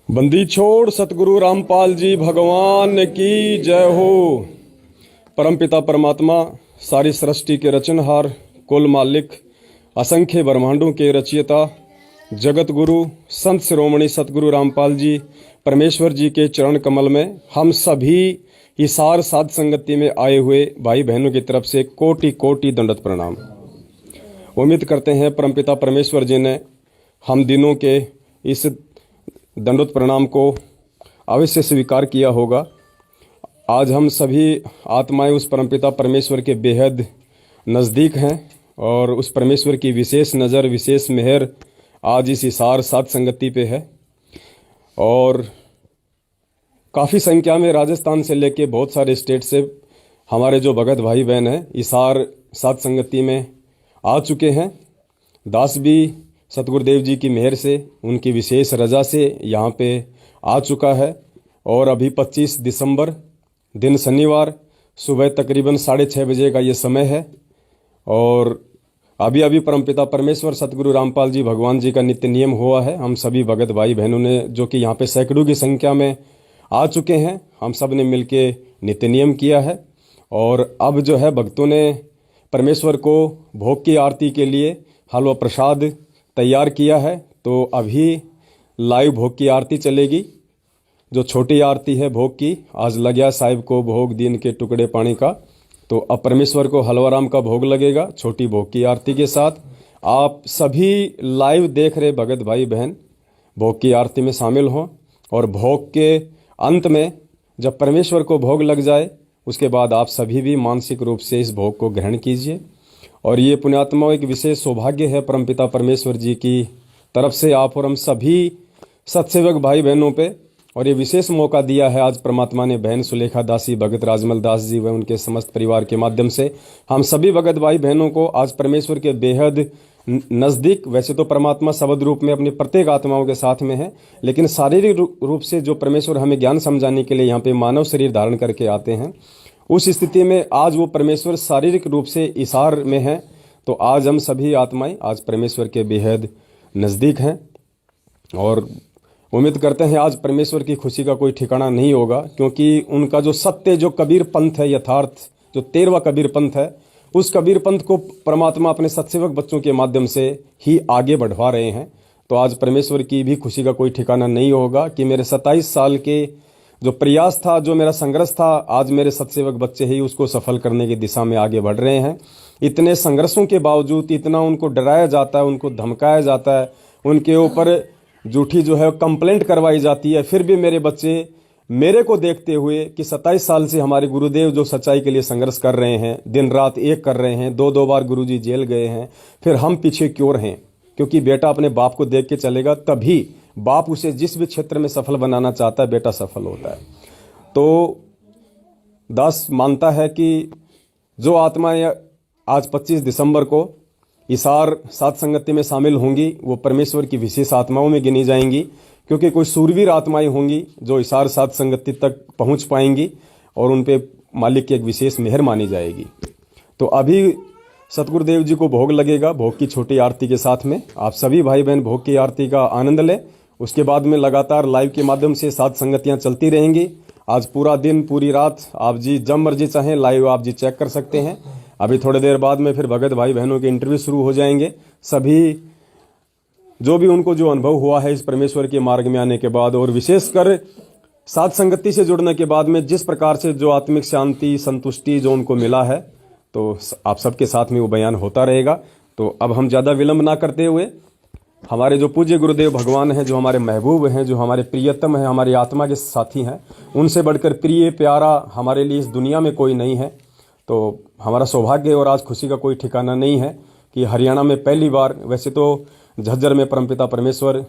बंदी छोड़ सतगुरु रामपाल जी भगवान की जय हो। परमपिता परमात्मा सारी सृष्टि के रचनहार, कुल मालिक, असंख्य ब्रह्मांडों के रचयिता, जगत गुरु संत शिरोमणि सतगुरु रामपाल जी परमेश्वर जी के चरण कमल में हम सभी हिसार साध संगति में आए हुए भाई बहनों की तरफ से कोटि कोटि दंडवत प्रणाम। उम्मीद करते हैं परमपिता परमेश्वर जी ने हम दिनों के इस दंडवत प्रणाम को अवश्य स्वीकार किया होगा। आज हम सभी आत्माएं उस परमपिता परमेश्वर के बेहद नज़दीक हैं और उस परमेश्वर की विशेष नज़र, विशेष मेहर आज इस हिसार साध संगति पे है। और काफ़ी संख्या में राजस्थान से लेके बहुत सारे स्टेट से हमारे जो भगत भाई बहन हैं हिसार साध संगति में आ चुके हैं। दास भी सतगुरुदेव जी की मेहर से, उनकी विशेष रजा से यहाँ पे आ चुका है। और अभी 25 दिसंबर दिन शनिवार सुबह तकरीबन 6:30 बजे का ये समय है। और अभी अभी परमपिता परमेश्वर सतगुरु रामपाल जी भगवान जी का नित्य नियम हुआ है। हम सभी भगत भाई बहनों ने, जो कि यहाँ पे सैकड़ों की संख्या में आ चुके हैं, हम सब ने मिलके नित्य नियम किया है। और अब जो है भक्तों ने परमेश्वर को भोग की आरती के लिए हलवा प्रसाद तैयार किया है। तो अभी लाइव भोग की आरती चलेगी। जो छोटी आरती है भोग की, आज लग गया साहिब को भोग दीन के टुकड़े पानी का, तो अब परमेश्वर को हलवाराम का भोग लगेगा छोटी भोग की आरती के साथ। आप सभी लाइव देख रहे भगत भाई बहन भोग की आरती में शामिल हों। और भोग के अंत में जब परमेश्वर को भोग लग जाए उसके बाद आप सभी भी मानसिक रूप से इस भोग को ग्रहण कीजिए। और ये पुण्यात्मा एक विशेष सौभाग्य है परमपिता परमेश्वर जी की तरफ से आप और हम सभी सत्सेवक भाई बहनों पे। और ये विशेष मौका दिया है आज परमात्मा ने बहन सुलेखा दासी, भगत राजमल दास जी व उनके समस्त परिवार के माध्यम से हम सभी भगत भाई बहनों को आज परमेश्वर के बेहद नज़दीक। वैसे तो परमात्मा शब्द रूप में अपनी प्रत्येक आत्माओं के साथ में है, लेकिन शारीरिक रूप से जो परमेश्वर हमें ज्ञान समझाने के लिए यहाँ पे मानव शरीर धारण करके आते हैं, उस स्थिति में आज वो परमेश्वर शारीरिक रूप से इशार में है। तो आज हम सभी आत्माएं आज परमेश्वर के बेहद नज़दीक हैं। और उम्मीद करते हैं आज परमेश्वर की खुशी का कोई ठिकाना नहीं होगा, क्योंकि उनका जो सत्य, जो कबीर पंथ है, यथार्थ जो 13वां कबीर पंथ है, उस कबीर पंथ को परमात्मा अपने सत्सेवक बच्चों के माध्यम से ही आगे बढ़वा रहे हैं। तो आज परमेश्वर की भी खुशी का कोई ठिकाना नहीं होगा कि मेरे 27 साल के जो प्रयास था, जो मेरा संघर्ष था, आज मेरे सत्सेवक बच्चे ही उसको सफल करने की दिशा में आगे बढ़ रहे हैं। इतने संघर्षों के बावजूद, इतना उनको डराया जाता है, उनको धमकाया जाता है, उनके ऊपर झूठी जो है कंप्लेंट करवाई जाती है, फिर भी मेरे बच्चे मेरे को देखते हुए कि 27 साल से हमारे गुरुदेव जो सच्चाई के लिए संघर्ष कर रहे हैं, दिन रात एक कर रहे हैं, 2-2 बार गुरुजी जेल गए हैं, फिर हम पीछे क्यों रहें? क्योंकि बेटा अपने बाप को देख के चलेगा, तभी बाप उसे जिस भी क्षेत्र में सफल बनाना चाहता है, बेटा सफल होता है। तो दास मानता है कि जो आत्माएं आज 25 दिसंबर को हिसार साध संगति में शामिल होंगी वो परमेश्वर की विशेष आत्माओं में गिनी जाएंगी, क्योंकि कोई सूरवीर आत्माएं होंगी जो हिसार साध संगति तक पहुंच पाएंगी और उन पे मालिक की एक विशेष मेहर मानी जाएगी। तो अभी सतगुरुदेव जी को भोग लगेगा भोग की छोटी आरती के साथ में। आप सभी भाई बहन भोग की आरती का आनंद लें। उसके बाद में लगातार लाइव के माध्यम से साध संगतियां चलती रहेंगी। आज पूरा दिन, पूरी रात आप जी जब मर्जी चाहें लाइव आप जी चेक कर सकते हैं। अभी थोड़ी देर बाद में फिर भगत भाई बहनों के इंटरव्यू शुरू हो जाएंगे। सभी जो भी उनको जो अनुभव हुआ है इस परमेश्वर के मार्ग में आने के बाद, और विशेषकर साध संगति से जुड़ने के बाद में जिस प्रकार से जो आत्मिक शांति, संतुष्टि जो उनको मिला है, तो आप सबके साथ में वो बयान होता रहेगा। तो अब हम ज़्यादा विलंब ना करते हुए हमारे जो पूज्य गुरुदेव भगवान हैं, जो हमारे महबूब हैं, जो हमारे प्रियतम हैं, हमारी आत्मा के साथी हैं, उनसे बढ़कर प्रिय प्यारा हमारे लिए इस दुनिया में कोई नहीं है। तो हमारा सौभाग्य और आज खुशी का कोई ठिकाना नहीं है कि हरियाणा में पहली बार, वैसे तो झज्जर में परमपिता परमेश्वर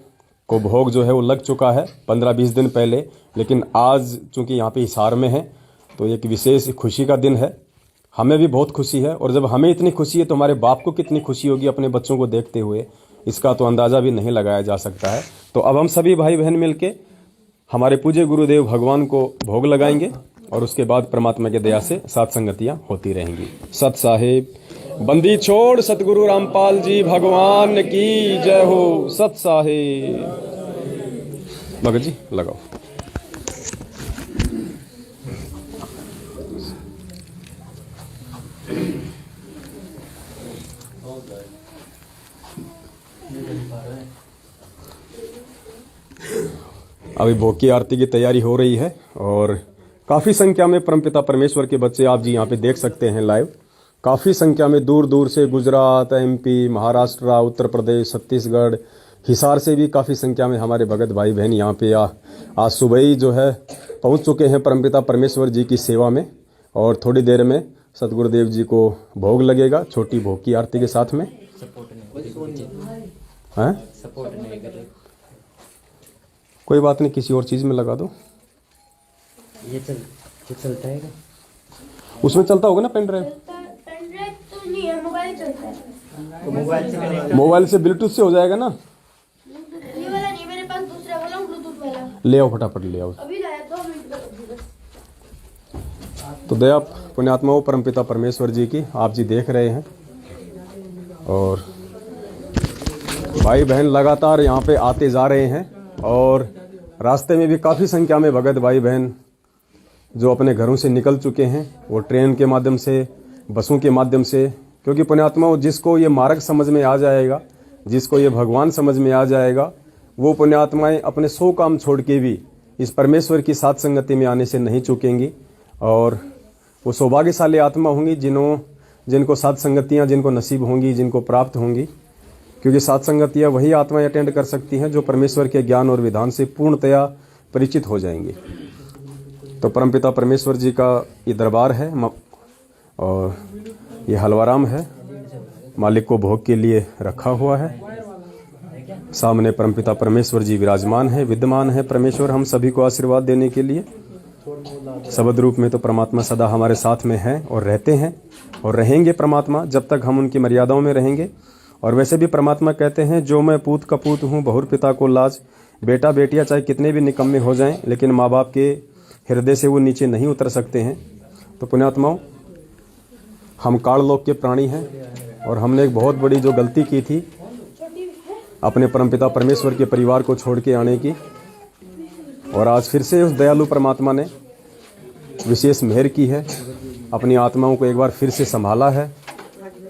को भोग जो है वो लग चुका है 15-20 दिन पहले, लेकिन आज चूंकि यहाँ पे हिसार में है तो एक विशेष खुशी का दिन है। हमें भी बहुत खुशी है, और जब हमें इतनी खुशी है तो हमारे बाप को कितनी खुशी होगी अपने बच्चों को देखते हुए, इसका तो अंदाज़ा भी नहीं लगाया जा सकता है। तो अब हम सभी भाई बहन मिलके हमारे पूज्य गुरुदेव भगवान को भोग लगाएंगे और उसके बाद परमात्मा के दया से साध संगतियां होती रहेंगी। सत साहिब बंदी छोड़ सतगुरु रामपाल जी भगवान की जय हो। सत साहिब। भगत जी लगाओ। अभी भोग की आरती की तैयारी हो रही है और काफ़ी संख्या में परमपिता परमेश्वर के बच्चे आप जी यहाँ पे देख सकते हैं लाइव। काफ़ी संख्या में दूर दूर से गुजरात, एमपी, महाराष्ट्र, उत्तर प्रदेश, छत्तीसगढ़, हिसार से भी काफ़ी संख्या में हमारे भगत भाई बहन यहाँ पे आज सुबह ही जो है पहुँच चुके हैं परमपिता परमेश्वर जी की सेवा में। और थोड़ी देर में सतगुरुदेव जी को भोग लगेगा छोटी भोग की आरती के साथ में। हैं? कोई बात नहीं, किसी और चीज़ में लगा दो। ये चलता है क्या? उसमें चलता होगा ना पेन ड्राइव। तो नहीं है, मोबाइल चलता है। तो मोबाइल से मोबाइल से ब्लूटूथ से हो जाएगा ना। ये वाला नहीं, मेरे पास दूसरा वाला ब्लूटूथ वाला। ले आओ फटाफट ले आओ। अभी लाया 2 मिनट में। तो दया पुण्यात्माओं परमपिता परमेश्वर जी की आप जी देख रहे हैं और भाई बहन लगातार यहाँ पे आते जा रहे हैं और रास्ते में भी काफ़ी संख्या में भगत भाई बहन जो अपने घरों से निकल चुके हैं, वो ट्रेन के माध्यम से, बसों के माध्यम से। क्योंकि पुण्यात्माओं जिसको ये मार्ग समझ में आ जाएगा, जिसको ये भगवान समझ में आ जाएगा, वो पुण्यात्माएं अपने 100 काम छोड़ के भी इस परमेश्वर की साथ संगति में आने से नहीं चूकेंगी। और वो सौभाग्यशाली आत्मा होंगी जिनको साथ संगतियाँ जिनको नसीब होंगी, जिनको प्राप्त होंगी। क्योंकि साथ संगतियाँ वही आत्माएं अटेंड कर सकती हैं जो परमेश्वर के ज्ञान और विधान से पूर्णतया परिचित हो जाएंगी। तो परमपिता परमेश्वर जी का ये दरबार है और ये हलवाराम है, मालिक को भोग के लिए रखा हुआ है। सामने परमपिता परमेश्वर जी विराजमान है, विद्यमान है परमेश्वर हम सभी को आशीर्वाद देने के लिए। शब्द रूप में तो परमात्मा सदा हमारे साथ में है और रहते हैं और रहेंगे परमात्मा जब तक हम उनकी मर्यादाओं में रहेंगे। और वैसे भी परमात्मा कहते हैं जो मैं पूत का पूत हूँ बहुर पिता को लाज। बेटा बेटियाँ चाहे कितने भी निकम्मे हो जाएं, लेकिन माँ बाप के हृदय से वो नीचे नहीं उतर सकते हैं। तो पुण्यात्माओं हम काललोक के प्राणी हैं और हमने एक बहुत बड़ी जो गलती की थी अपने परमपिता परमेश्वर के परिवार को छोड़ के आने की। और आज फिर से उस दयालु परमात्मा ने विशेष मेहर की है, अपनी आत्माओं को एक बार फिर से संभाला है।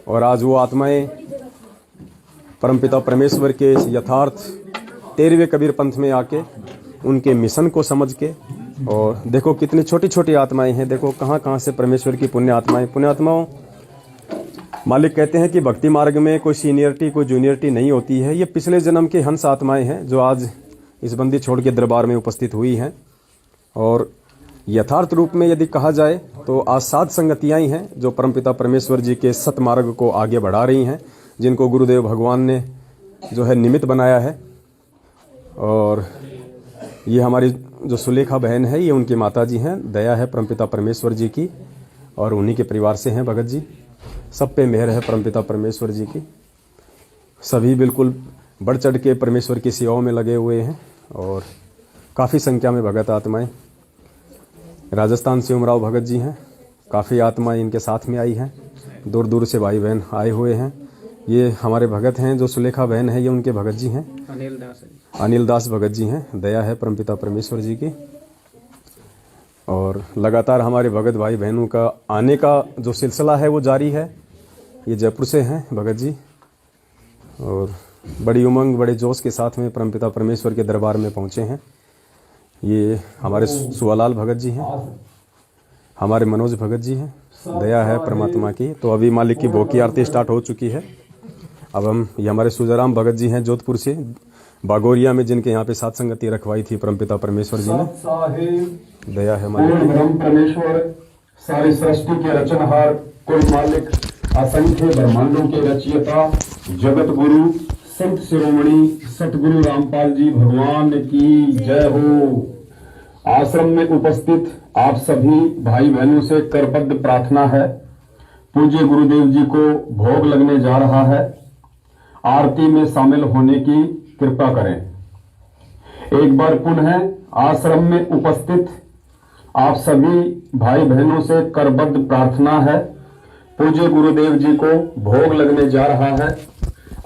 और आज वो आत्माएं परमपिता परमेश्वर के यथार्थ 13वें कबीर पंथ में आके उनके मिशन को समझ के, और देखो कितनी छोटी छोटी आत्माएं हैं, देखो कहाँ कहाँ से परमेश्वर की पुण्य आत्माएं। पुण्यात्माओं मालिक कहते हैं कि भक्ति मार्ग में कोई सीनियरिटी कोई जूनियरिटी नहीं होती है। ये पिछले जन्म के हंस आत्माएं हैं जो आज इस बंदी छोड़ के दरबार में उपस्थित हुई हैं। और यथार्थ रूप में यदि कहा जाए तो आज सात संगतियाँ ही हैं जो परमपिता परमेश्वर जी के सतमार्ग को आगे बढ़ा रही हैं, जिनको गुरुदेव भगवान ने जो है निमित्त बनाया है। और ये हमारी जो सुलेखा बहन है, ये उनकी माता जी हैं। दया है परमपिता परमेश्वर जी की और उन्हीं के परिवार से हैं भगत जी। सब पे मेहर है परमपिता परमेश्वर जी की। सभी बिल्कुल बढ़ चढ़ के परमेश्वर की सेवाओं में लगे हुए हैं और काफ़ी संख्या में भगत आत्माएं। राजस्थान से उमराव भगत जी हैं, काफ़ी आत्माएं इनके साथ में आई हैं, दूर दूर से भाई बहन आए हुए हैं। ये हमारे भगत हैं, जो सुलेखा बहन है ये उनके भगत जी हैं, अनिल दास भगत जी हैं। दया है परमपिता परमेश्वर जी की। और लगातार हमारे भगत भाई बहनों का आने का जो सिलसिला है वो जारी है। ये जयपुर से हैं भगत जी और बड़ी उमंग बड़े जोश के साथ में परमपिता परमेश्वर के दरबार में पहुँचे हैं। ये हमारे सुवालाल भगत जी हैं, हमारे मनोज भगत जी हैं। दया है परमात्मा की। तो अभी मालिक की भोग की आरती स्टार्ट हो चुकी है। अब हम ये हमारे सुजाराम भगत जी हैं जोधपुर से, बागोरिया में, जिनके यहाँ पे सात संगति रखवाई थी परमपिता परमेश्वर जी ने। दया है मालिक परमेश्वर, सारी सृष्टि के रचनहार, कुल मालिक, असंख्य ब्रह्मांडों के रचयिता, जगत गुरु संत शिरोमणि सतगुरु रामपाल जी भगवान की जय हो। आश्रम में उपस्थित आप सभी भाई बहनों से करबद्ध प्रार्थना है, पूज्य गुरुदेव जी को भोग लगने जा रहा है, आरती में शामिल होने की कृपा करें। एक बार पुनः आश्रम में उपस्थित आप सभी भाई बहनों से करबद्ध प्रार्थना है, पूज्य गुरुदेव जी को भोग लगने जा रहा है,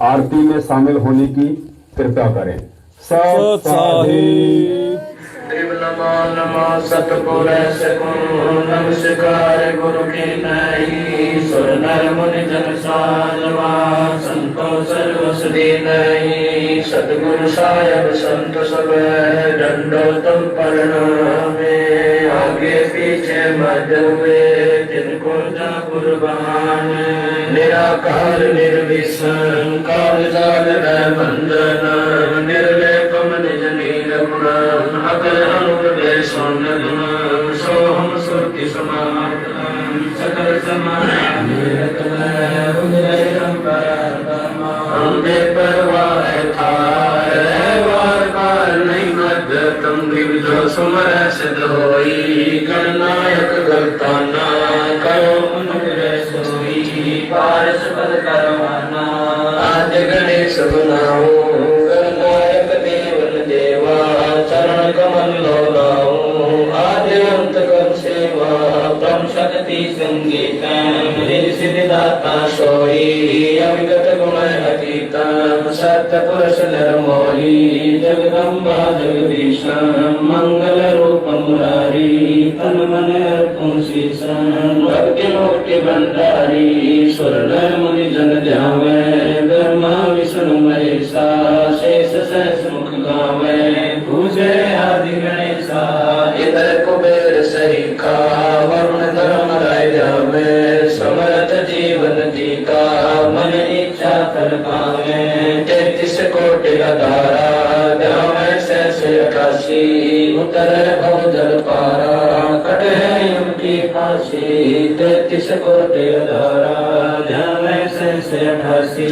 आरती में शामिल होने की कृपा करें। सत साहिब। नमो नमो सतगुर सगुण नमस्कार गुरु के नहीं सुर नर मुनि जन साधवा संतो सर्व सुधी नहीं सतगुरु साहेब संत सब दंडो तुम प्रणामे आगे पीछे मध्य में जिनको जा कुर्बान निराकार निर्विसन काल जाल बंधन निर्लेपम निज नील गुण अकल अनुपदेश सोहम सुरति समाप्त सकल समान हमने परवाह था वार बार नहीं मत तुम जो सुमर सिद्ध होई गणनायक गलताना करो अनुग्रह सोई पारस पद करवाना आज गणेश बनाओ गणनायक देवन देवा चरण कमल लोलाओ आदि अंत कर सेवा ब्रह्म शक्ति संगीत सिद्धिदाता सोई अविगत गुण अतीत सत्य पुरुष निर्मोही जगदम्बा जगदीश मंगल रूप मुरारी तन मन अर्पण शीशन भक्ति मुक्ति भंडारी सुर नर मुनि जन ध्यावे ब्रह्मा विष्णु महेशा शेष सहस मुख गावे पूजे आदि गणेशा इधर कुबेर सरीखा वरुण धर्म राय जावे समर्थ जीवन जी का मन इच्छा कर पावे 33 कोटि धारा ध्यावे सहस 88 उतर भव जल पारा कट है यम की फांसी 33 कोटि धारा ध्यावे सहस 88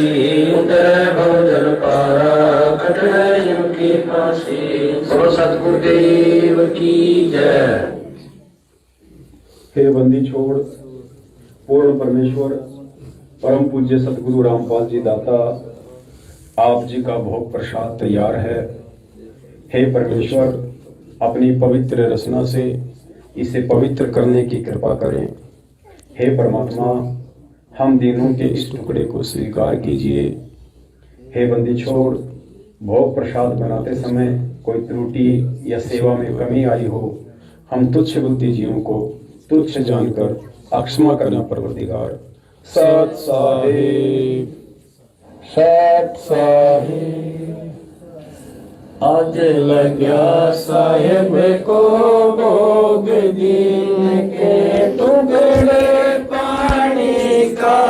उतर भव जल पारा कट है यम की फांसी। बोलो सतगुरुदेव की जय। हे बंदी छोड़ पूर्ण परमेश्वर परम पूज्य सतगुरु रामपाल जी दाता आप जी का भोग प्रसाद तैयार है। हे परमेश्वर अपनी पवित्र रचना से इसे पवित्र करने की कृपा करें। हे परमात्मा हम दिनों के इस टुकड़े को स्वीकार कीजिए। हे बंदी छोड़ भोग प्रसाद बनाते समय कोई त्रुटि या सेवा में कमी आई हो हम तुच्छ बुद्धि जीवों को तुच्छ जानकर अक्षमा करना परवरदिगार। सत साहिब सत साहिब। आज लग्या साहेब को भोग दिन के टुकड़े पानी का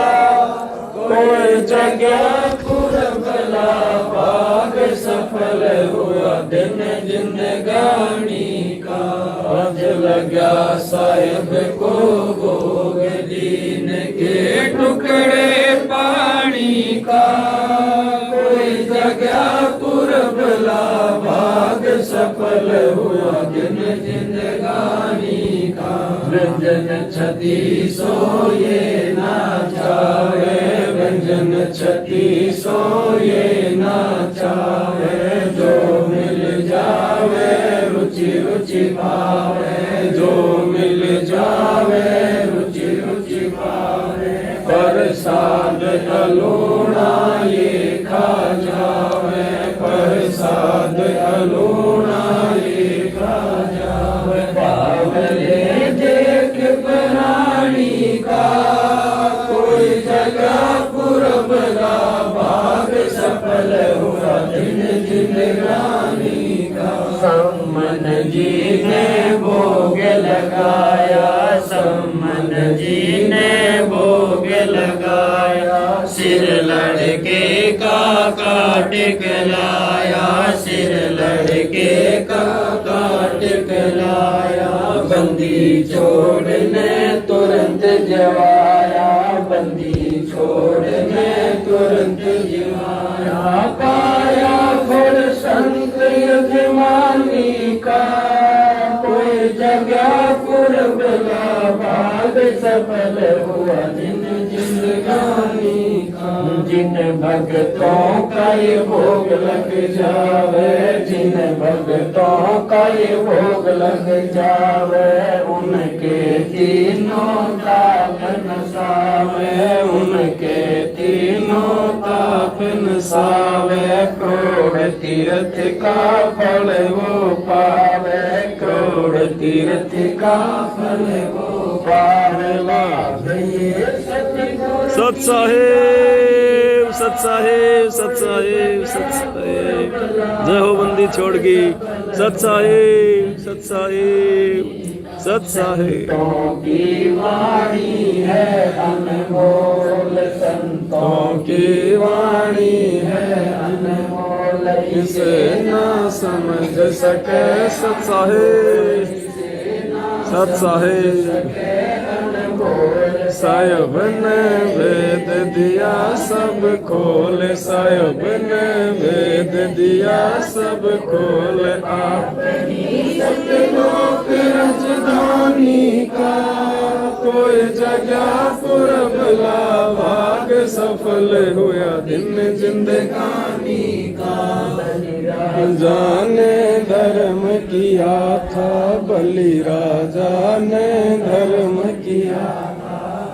कोई जगह कुरबला भाग सफल हुआ दिन जिंदगानी का। आज लगा साहेब को भोग दीन के टुकड़े पानी का कोई जगह कुरबला भाग सफल हुआ दिन जिंदगानी का। व्यंजन छती सोए ना जावे व्यंजन छती सोए ना चाहे जो मिल जावे रुचि रुचि पावे जो मिल जावे रुचि रुचि पावे। प्रसाद अलोड़ा ये खा जावे प्रसाद अलोड़ा ये खा जावे। बावले देख प्राणी का कोई जगह पुरबला भाग सफल हुआ दिन जिंदगानी का। सम्मन जी ने भोग लगाया सम्मन जी ने भोग लगाया सिर लड़के का काट लाया सिर लड़के का काट लाया। बंदी छोड़ने तुरंत जवाया बंदी छोड़ने तुरंत जवाया। पाया फल संत यजमानी का कोई जगह पुरबला भाग सफल हुआ दिन जिंदगानी का। जिन भक्तों का ये भोग लग जावे जिन भक्तों का ये भोग लग जावे उनके तीनों ताप नसावे उनके तीनों ताप बिन सावे करोड़ तीर्थ का फल वो पावे करोड़ तीर्थ का फल वो पावे सत साहेब सत साहेब सत साहेब सत साहेब जय हो बंदी छोड़ गई सत साहेब सत साहेब सत साहेब की वाणी है अनमोल संतों की वाणी है अनमोल इसे ना समझ सके सत साहेब सत साहेब साहेब ने वेद दिया सब खोल साहेब ने वेद दिया सब खोल आप लोक राजधानी का कोई जगह पुरबला भाग सफल हुआ दिन जिंदगानी का जाने धर्म किया था बलि राजा ने धर्म किया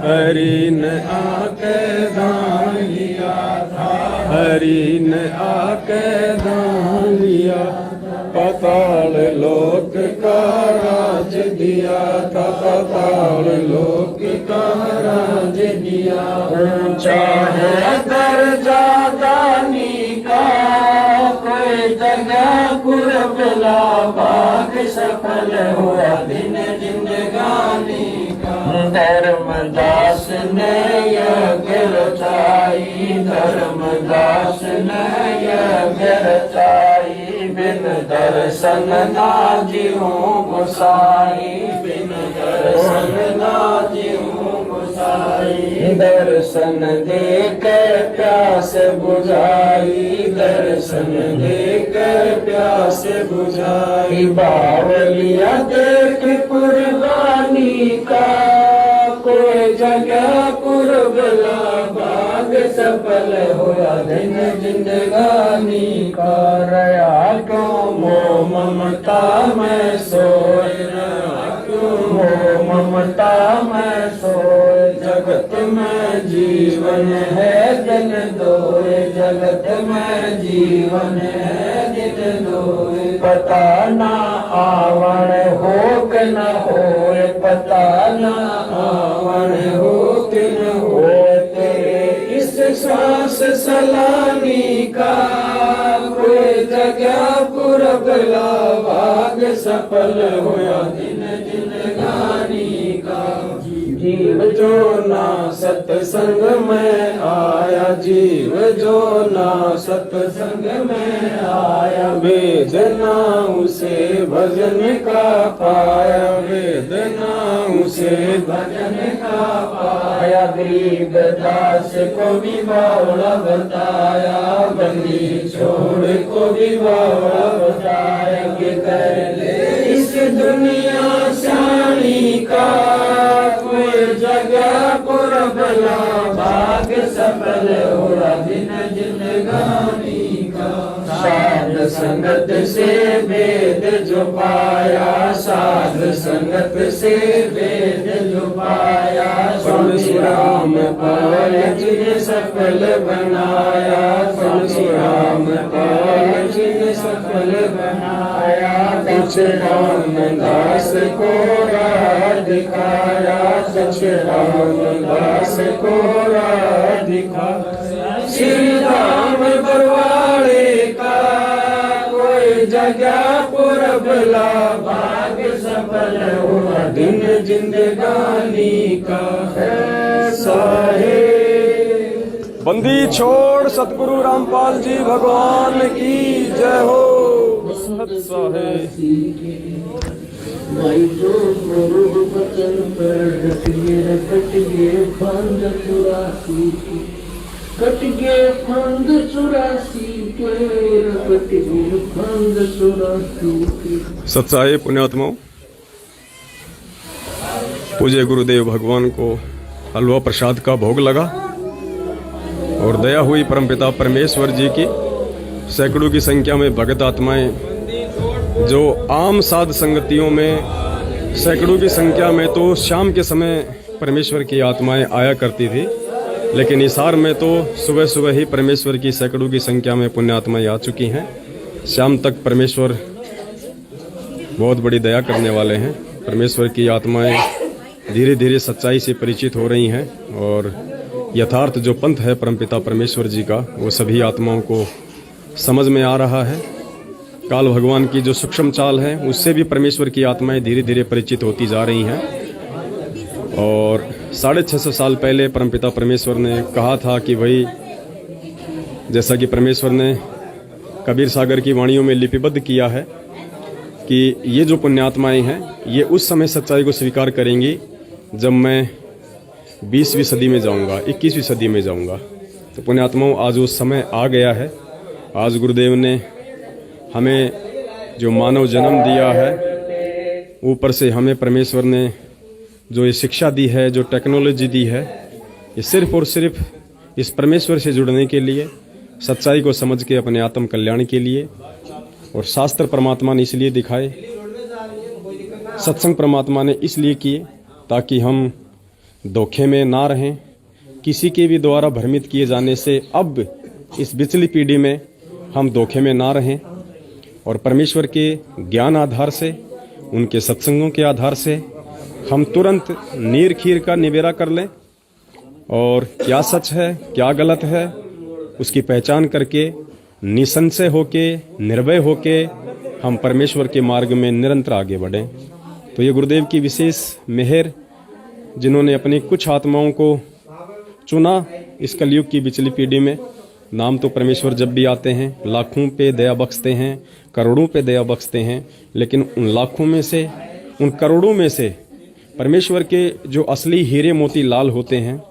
हरि ने आके दान लिया था हरि ने आके दान लिया पाताल लोक का राज दिया था पाताल लोक का राज दिया ऊंचा है दर्जा दानी का कोई जगह पुरबला भाग सफल हुआ दिन जिंदगानी का धर्मदास ने यज्ञ रचाई धर्मदास ने यज्ञ रचाई बिन दर्शन ना जीऊं गोसाई बिन दर्शन ना जीऊं गोसाई दर्शन देकर प्यास बुझाई दर्शन देकर प्यास बुझाई बावलिया देख कुर्बानी का कोई जगह पुरबला भाग सफल हुआ दिन जिंदगानी का रया क्यों मोह ममता में सोए रया क्यों मोह ममता में सोए जगत में जीवन है दिन दोए जगत में जीवन है दिन दोए पता ना आवण हो कि न होए पता ना आवण हो कि न होए तेरे इस सांस सलामी का कोई जगह पुरबला भाग सफल हुआ दिन जिंदगानी का जीव जो ना सत्संग में आया जीव जो ना सत्संग में आया वेद ना उसे भजन का पाया वेद ना उसे भजन का पाया गरीब दास को भी बावड़ा बताया बंदी छोड़ को भी बावड़ा बताया कि कर ले इस दुनिया शानी का कोई जगह पुरबला भाग सफल हुआ दिन जिंदगानी का साध संगत से वेद जो पाया साध संगत से वेद जो पाया परशुराम पाल जिन सफल बनाया परशुराम पाल जिन सफल बनाया कुछ रामदास को राह दिखाया कुछ रामदास को राह दिखाया श्री राम बरवाड़े का कोई जगह पुरबला भाग सफल हुआ दिन जिंदगानी का साहेब बंदी छोड़ सतगुरु रामपाल जी भगवान की जय हो सत साहेब भाई जो गुरु बचन पर कट गए फंद चुरासी कट गए फंद चुरासी के कट गए फंद चुरासी सत साहेब पुण्यात्माओं पूज्य गुरुदेव भगवान को हलवा प्रसाद का भोग लगा और दया हुई परमपिता परमेश्वर जी की सैकड़ों की संख्या में भगत आत्माएं जो आम साध संगतियों में सैकड़ों की संख्या में तो शाम के समय परमेश्वर की आत्माएं आया करती थी लेकिन हिसार में तो सुबह सुबह ही परमेश्वर की सैकड़ों की संख्या में पुण्यात्माएं आ चुकी हैं। शाम तक परमेश्वर बहुत बड़ी दया करने वाले हैं। परमेश्वर की आत्माएं धीरे धीरे सच्चाई से परिचित हो रही हैं और यथार्थ जो पंथ है परमपिता परमेश्वर जी का वो सभी आत्माओं को समझ में आ रहा है। काल भगवान की जो सूक्ष्म चाल है उससे भी परमेश्वर की आत्माएं धीरे धीरे परिचित होती जा रही हैं। और 650 साल पहले परमपिता परमेश्वर ने कहा था कि भाई, जैसा कि परमेश्वर ने कबीर सागर की वाणियों में लिपिबद्ध किया है कि ये जो पुण्यात्माएं हैं ये उस समय सच्चाई को स्वीकार करेंगी जब मैं 20वीं सदी में जाऊंगा, 21वीं सदी में जाऊंगा। तो पुण्यात्माओं, आज वो समय आ गया है। आज गुरुदेव ने हमें जो मानव जन्म दिया है, ऊपर से हमें परमेश्वर ने जो ये शिक्षा दी है, जो टेक्नोलॉजी दी है, ये सिर्फ और सिर्फ इस परमेश्वर से जुड़ने के लिए, सच्चाई को समझ के अपने आत्म कल्याण के लिए। और शास्त्र परमात्मा ने इसलिए दिखाए, सत्संग परमात्मा ने इसलिए किए ताकि हम धोखे में ना रहें, किसी के भी द्वारा भ्रमित किए जाने से अब इस पिछली पीढ़ी में हम धोखे में ना रहें और परमेश्वर के ज्ञान आधार से, उनके सत्संगों के आधार से हम तुरंत नीर खीर का निबेरा कर लें और क्या सच है क्या गलत है उसकी पहचान करके निसंशय होके, निर्भय होके हम परमेश्वर के मार्ग में निरंतर आगे बढ़ें। तो ये गुरुदेव की विशेष मेहर, जिन्होंने अपनी कुछ आत्माओं को चुना इस कलयुग की पिछली पीढ़ी में। नाम तो परमेश्वर जब भी आते हैं लाखों पे दया बख्शते हैं, करोड़ों पे दया बख्शते हैं, लेकिन उन लाखों में से, उन करोड़ों में से परमेश्वर के जो असली हीरे मोती लाल होते हैं,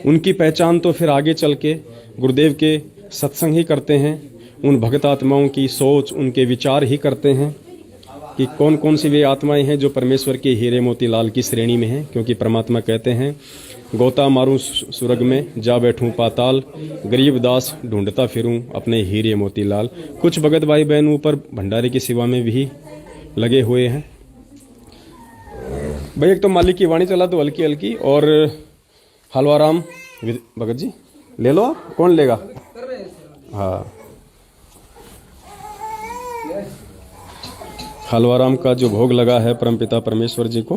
उनकी पहचान तो फिर आगे चल के गुरुदेव के सत्संग ही करते हैं। उन भक्त आत्माओं की सोच, उनके विचार ही करते हैं कि कौन कौन सी वे आत्माएं हैं जो परमेश्वर के हीरे मोती लाल की श्रेणी में हैं। क्योंकि परमात्मा कहते हैं, गोता मारूं सुरग में, जा बैठूं पाताल, गरीब दास ढूंढता फिरूं अपने हीरे मोती लाल। कुछ भगत भाई बहन ऊपर भंडारे की सेवा में भी लगे हुए हैं। भाई, एक तो मालिक की वाणी चला तो हल्की हल्की, और हलवाराम भगत जी ले लो, आप कौन लेगा? हाँ, हलवाराम का जो भोग लगा है परमपिता परमेश्वर जी को,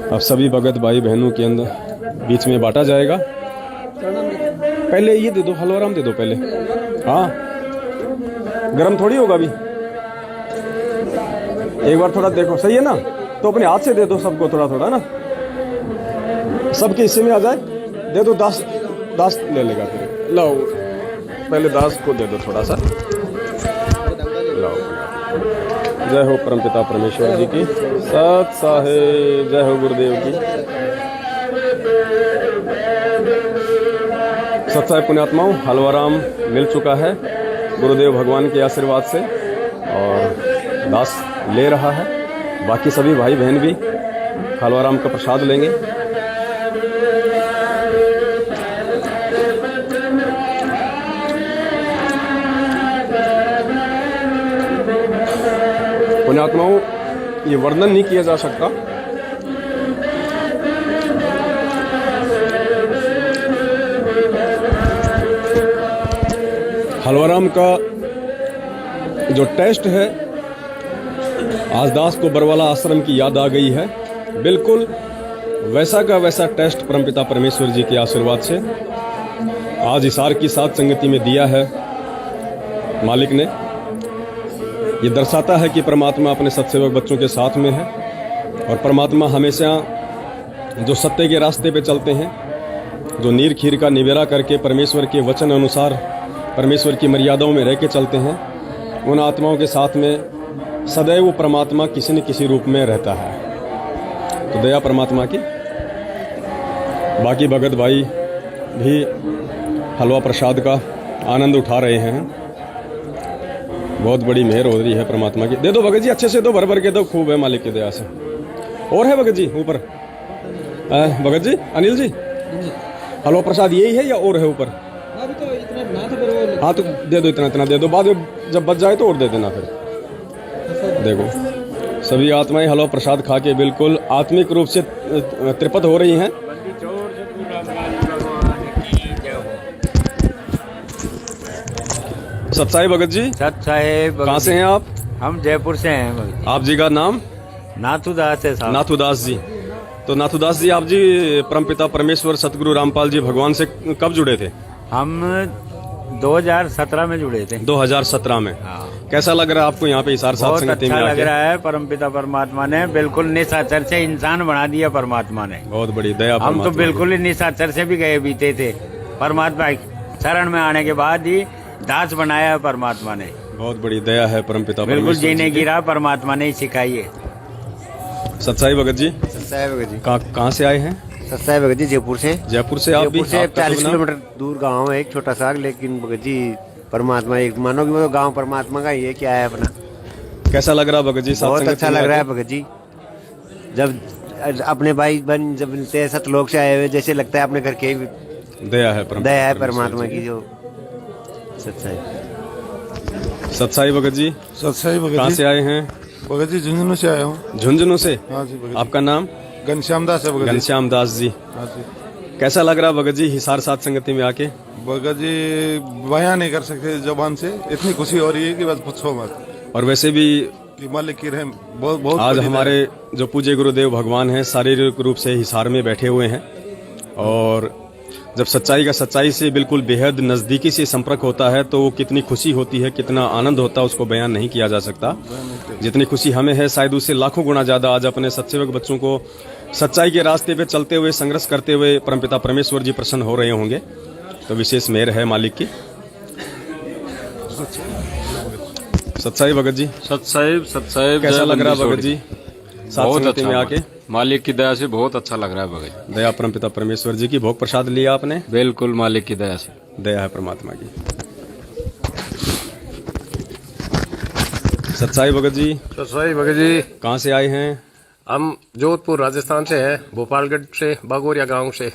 अब सभी भगत भाई बहनों के अंदर बीच में बांटा जाएगा। पहले ये दे दो, हलवाराम दे दो पहले। हाँ, गरम थोड़ी होगा अभी, एक बार थोड़ा देखो, सही है ना? तो अपने हाथ से दे दो सबको थोड़ा थोड़ा ना, सबके हिस्से में आ जाए। दे दो, दास ले लेगा फिर। लाओ, पहले दास को दे दो थोड़ा सा। लाओ। जय हो परमपिता परमेश्वर जी की, सत साहेब, जय हो गुरुदेव की। सत साहेब पुण्यात्माओं, हलवाराम मिल चुका है गुरुदेव भगवान के आशीर्वाद से और दास ले रहा है। बाकी सभी भाई बहन भी हलवाराम का प्रसाद लेंगे। पुण्यात्माओं, ये वर्णन नहीं किया जा सकता। हलवाराम का जो टेस्ट है, आज दास को बरवाला आश्रम की याद आ गई है। बिल्कुल वैसा का वैसा टेस्ट परमपिता परमेश्वर जी के आशीर्वाद से आज हिसार की साथ संगति में दिया है मालिक ने। ये दर्शाता है कि परमात्मा अपने सत्सेवक बच्चों के साथ में है और परमात्मा हमेशा जो सत्य के रास्ते पे चलते हैं, जो नीर खीर का निवेरा करके परमेश्वर के वचन अनुसार परमेश्वर की मर्यादाओं में रह के चलते हैं, उन आत्माओं के साथ में सदैव परमात्मा किसी न किसी रूप में रहता है। तो दया परमात्मा की। बाकी भगत भाई भी हलवा प्रसाद का आनंद उठा रहे हैं। बहुत बड़ी मेहर हो रही है परमात्मा की। दे दो भगत जी, अच्छे से दो, भर भर के दो, खूब है मालिक की दया से। और है भगत जी ऊपर? भगत जी, अनिल जी, हलवा प्रसाद यही है या और है ऊपर? हाँ, तो दे दो, इतना इतना दे दो, बाद में जब बच जाए तो और दे देना। फिर देखो सभी आत्माएं हलवा प्रसाद खा के बिल्कुल आत्मिक रूप से तृप्त हो रही हैं। सत्साई भगत जी, सत साहेब कहाँ से हैं आप? हम जयपुर से हैं भगत जी। आप जी का नाम? नाथुदास है साहब। नाथुदास जी। तो नाथुदास जी, आप जी परमपिता परमेश्वर सतगुरु रामपाल जी भगवान से कब जुड़े थे? हम 2017 में जुड़े थे। 2017 में। हाँ। कैसा लग रहा है आपको यहाँ पे हिसार सात बहुत संगति अच्छा में लग आके? रहा है। परमपिता परमात्मा ने बिल्कुल निशाचर से इंसान बना दिया। परमात्मा ने बहुत बड़ी दया हम तो परमात्मा की। बिल्कुल ही निशाचर से भी गए बीते थे। परमात्मा शरण में आने के बाद ही दास बनाया है परमात्मा ने। बहुत बड़ी दया है परमपिता बिल्कुल परमेश्वर जीने जी की राह परमात्मा ने ही सिखाई है। की। सत्साई भगत जी, सत्साई भगत जी। कहाँ से आए हैं? सत्साई भगत जी जयपुर से। जयपुर से। आप भी? जयपुर से आपका 40 शुभ नाम? किलोमीटर दूर गांव है, एक छोटा सा, लेकिन भगत जी परमात्मा एक मानो कि वो गांव परमात्मा का ही है। क्या है अपना, कैसा लग रहा है भगत जी? सात बहुत संगति अच्छा में लग रहा है आके? भगत जी। जब अपने भाई बहन जब मिलते हैं सतलोक से आए हुए, जैसे लगता है अपने घर के दया है परमपिता दया है परमेश्वर परमात्मा जी की जो सच्चाई। सत्साई भगत जी, सत्साई कहाँ भगत से जी। आए हैं? भगत जी झुंझुनू से आया हूँ। झुंझुनू से। हाँ जी भगत आपका नाम? जी। घनश्याम दास है भगत जी। घनश्याम दास जी। हाँ जी कैसा लग रहा है भगत जी हिसार सात संगति में आके? भगत जी बयान नहीं कर सकते जबान से, इतनी खुशी हो रही है कि बस पूछो मत। और वैसे भी कि मालिक की रहम बहुत बहुत आज बड़ी हमारे जो पूज्य गुरुदेव भगवान हैं शारीरिक रूप से हिसार में बैठे हुए हैं, और जब सच्चाई का सच्चाई से बिल्कुल बेहद नजदीकी से संपर्क होता है तो वो कितनी खुशी होती है, कितना आनंद होता है, उसको बयान नहीं किया जा सकता। जितनी खुशी हमें है शायद उससे लाखों गुना ज्यादा आज अपने सत्सेवक बच्चों को सच्चाई के रास्ते पे चलते हुए, संघर्ष करते हुए परमपिता परमेश्वर जी प्रसन्न हो रहे होंगे। तो विशेष मेहर है मालिक की। सच्चाई भगत जी, सत्साहिब कैसा लग रहा है भगत जी सात बहुत संगति में अच्छा आके? मालिक की दया से बहुत अच्छा लग रहा है भगत जी। दया परमपिता परमेश्वर जी की। भोग प्रसाद लिया आपने? बिल्कुल मालिक की दया से। दया है परमात्मा की। सत्साई भगत जी, सत्साई भगत जी, कहाँ से आए हैं? हम जोधपुर राजस्थान से हैं, भोपालगढ़ से, बागोरिया गांव से।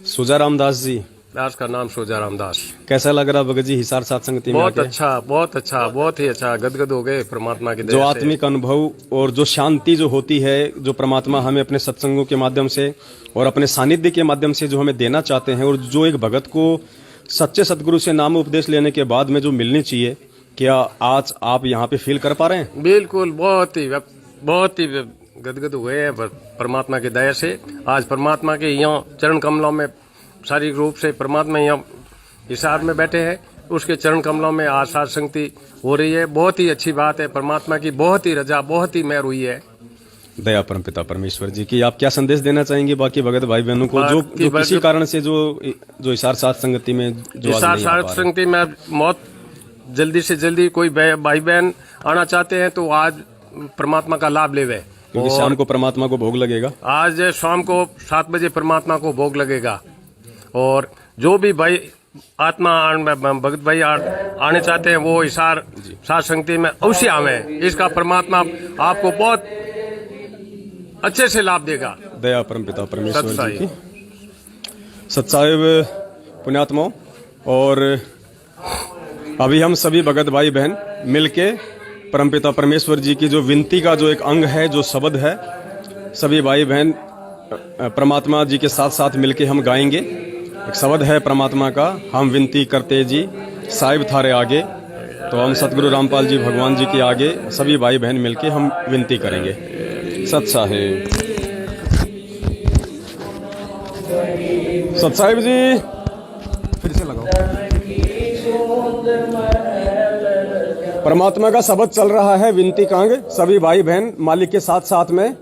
सुजा रामदास जी। दास का नाम सोजा रामदास। कैसा लग रहा भगत जी हिसार सात संगति में बहुत आके? अच्छा, बहुत अच्छा, बहुत ही अच्छा। गदगद हो गए परमात्मा की जो दया से। आत्मिक अनुभव और जो शांति जो होती है, जो परमात्मा हमें अपने सत्संगों के माध्यम से और अपने सानिध्य के माध्यम से जो हमें देना चाहते हैं, और जो एक भगत को सच्चे सतगुरु से नाम उपदेश लेने के बाद में जो मिलनी चाहिए, क्या आज आप यहाँ पे फील कर पा रहे हैं? बिल्कुल, बहुत ही गदगद हुए हैं परमात्मा की दया से। आज परमात्मा के यहाँ चरण कमलों में शारीरिक रूप से परमात्मा यहाँ हिसार में बैठे हैं, उसके चरण कमलों में आज सात संगति हो रही है। बहुत ही अच्छी बात है। परमात्मा की बहुत ही रजा, बहुत ही मेहर हुई है। दया परमपिता परमेश्वर जी की। आप क्या संदेश देना चाहेंगे बाकी भगत भाई बहनों को जो किसी कारण से जो हिसार सात संगति में जो आज हिसार नहीं आ पा सात रहे? संगति में बहुत जल्दी से जल्दी कोई भाई बहन आना चाहते हैं तो आज परमात्मा का लाभ लेवे। क्योंकि शाम को परमात्मा को भोग लगेगा। आज शाम को 7 बजे परमात्मा को भोग लगेगा, और जो भी भाई आत्मा भगत भाई आने चाहते हैं वो हिसार सात संगति में अवश्य आवे। इसका परमात्मा आपको बहुत अच्छे से लाभ देगा। दया परमपिता परमेश्वर जी सत्साई। की। सत्साहिब पुण्यात्माओं, और अभी हम सभी भगत भाई बहन मिलके परमपिता परमेश्वर जी की जो विनती का जो एक अंग है, जो शब्द है, सभी भाई बहन परमात्मा जी के साथ साथ मिलके हम गाएंगे। एक शब्द है परमात्मा का, हम विनती करते जी साहिब थारे आगे। तो हम सतगुरु रामपाल जी भगवान जी के आगे सभी भाई बहन मिलके हम विनती करेंगे। सत साहिब। सत साहिब जी, फिर से लगाओ। परमात्मा का शब्द चल रहा है, विनती कांग। सभी भाई बहन मालिक के साथ साथ में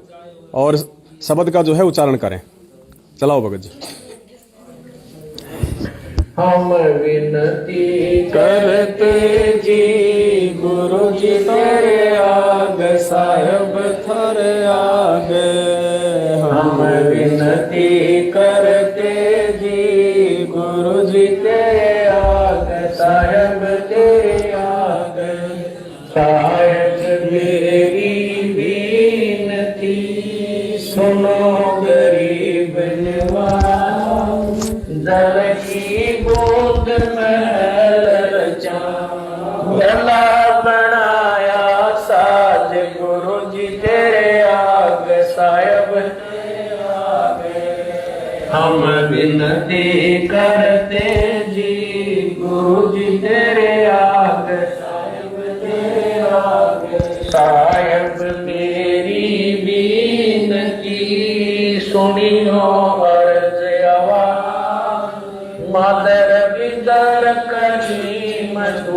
और शब्द का जो है उच्चारण करें। चलाओ भगत जी। हम विनती करते जी गुरु जी तेरे आगे, साहिब थारे आगे। हम विनती करते जी गुरु जी तेरे आगे, साहिब तेरे आगे। साहिब मेरी विनती सुनो गरीब निवाज, दल की गोद महल रचा, गला बनाया साज गुरु जी तेरे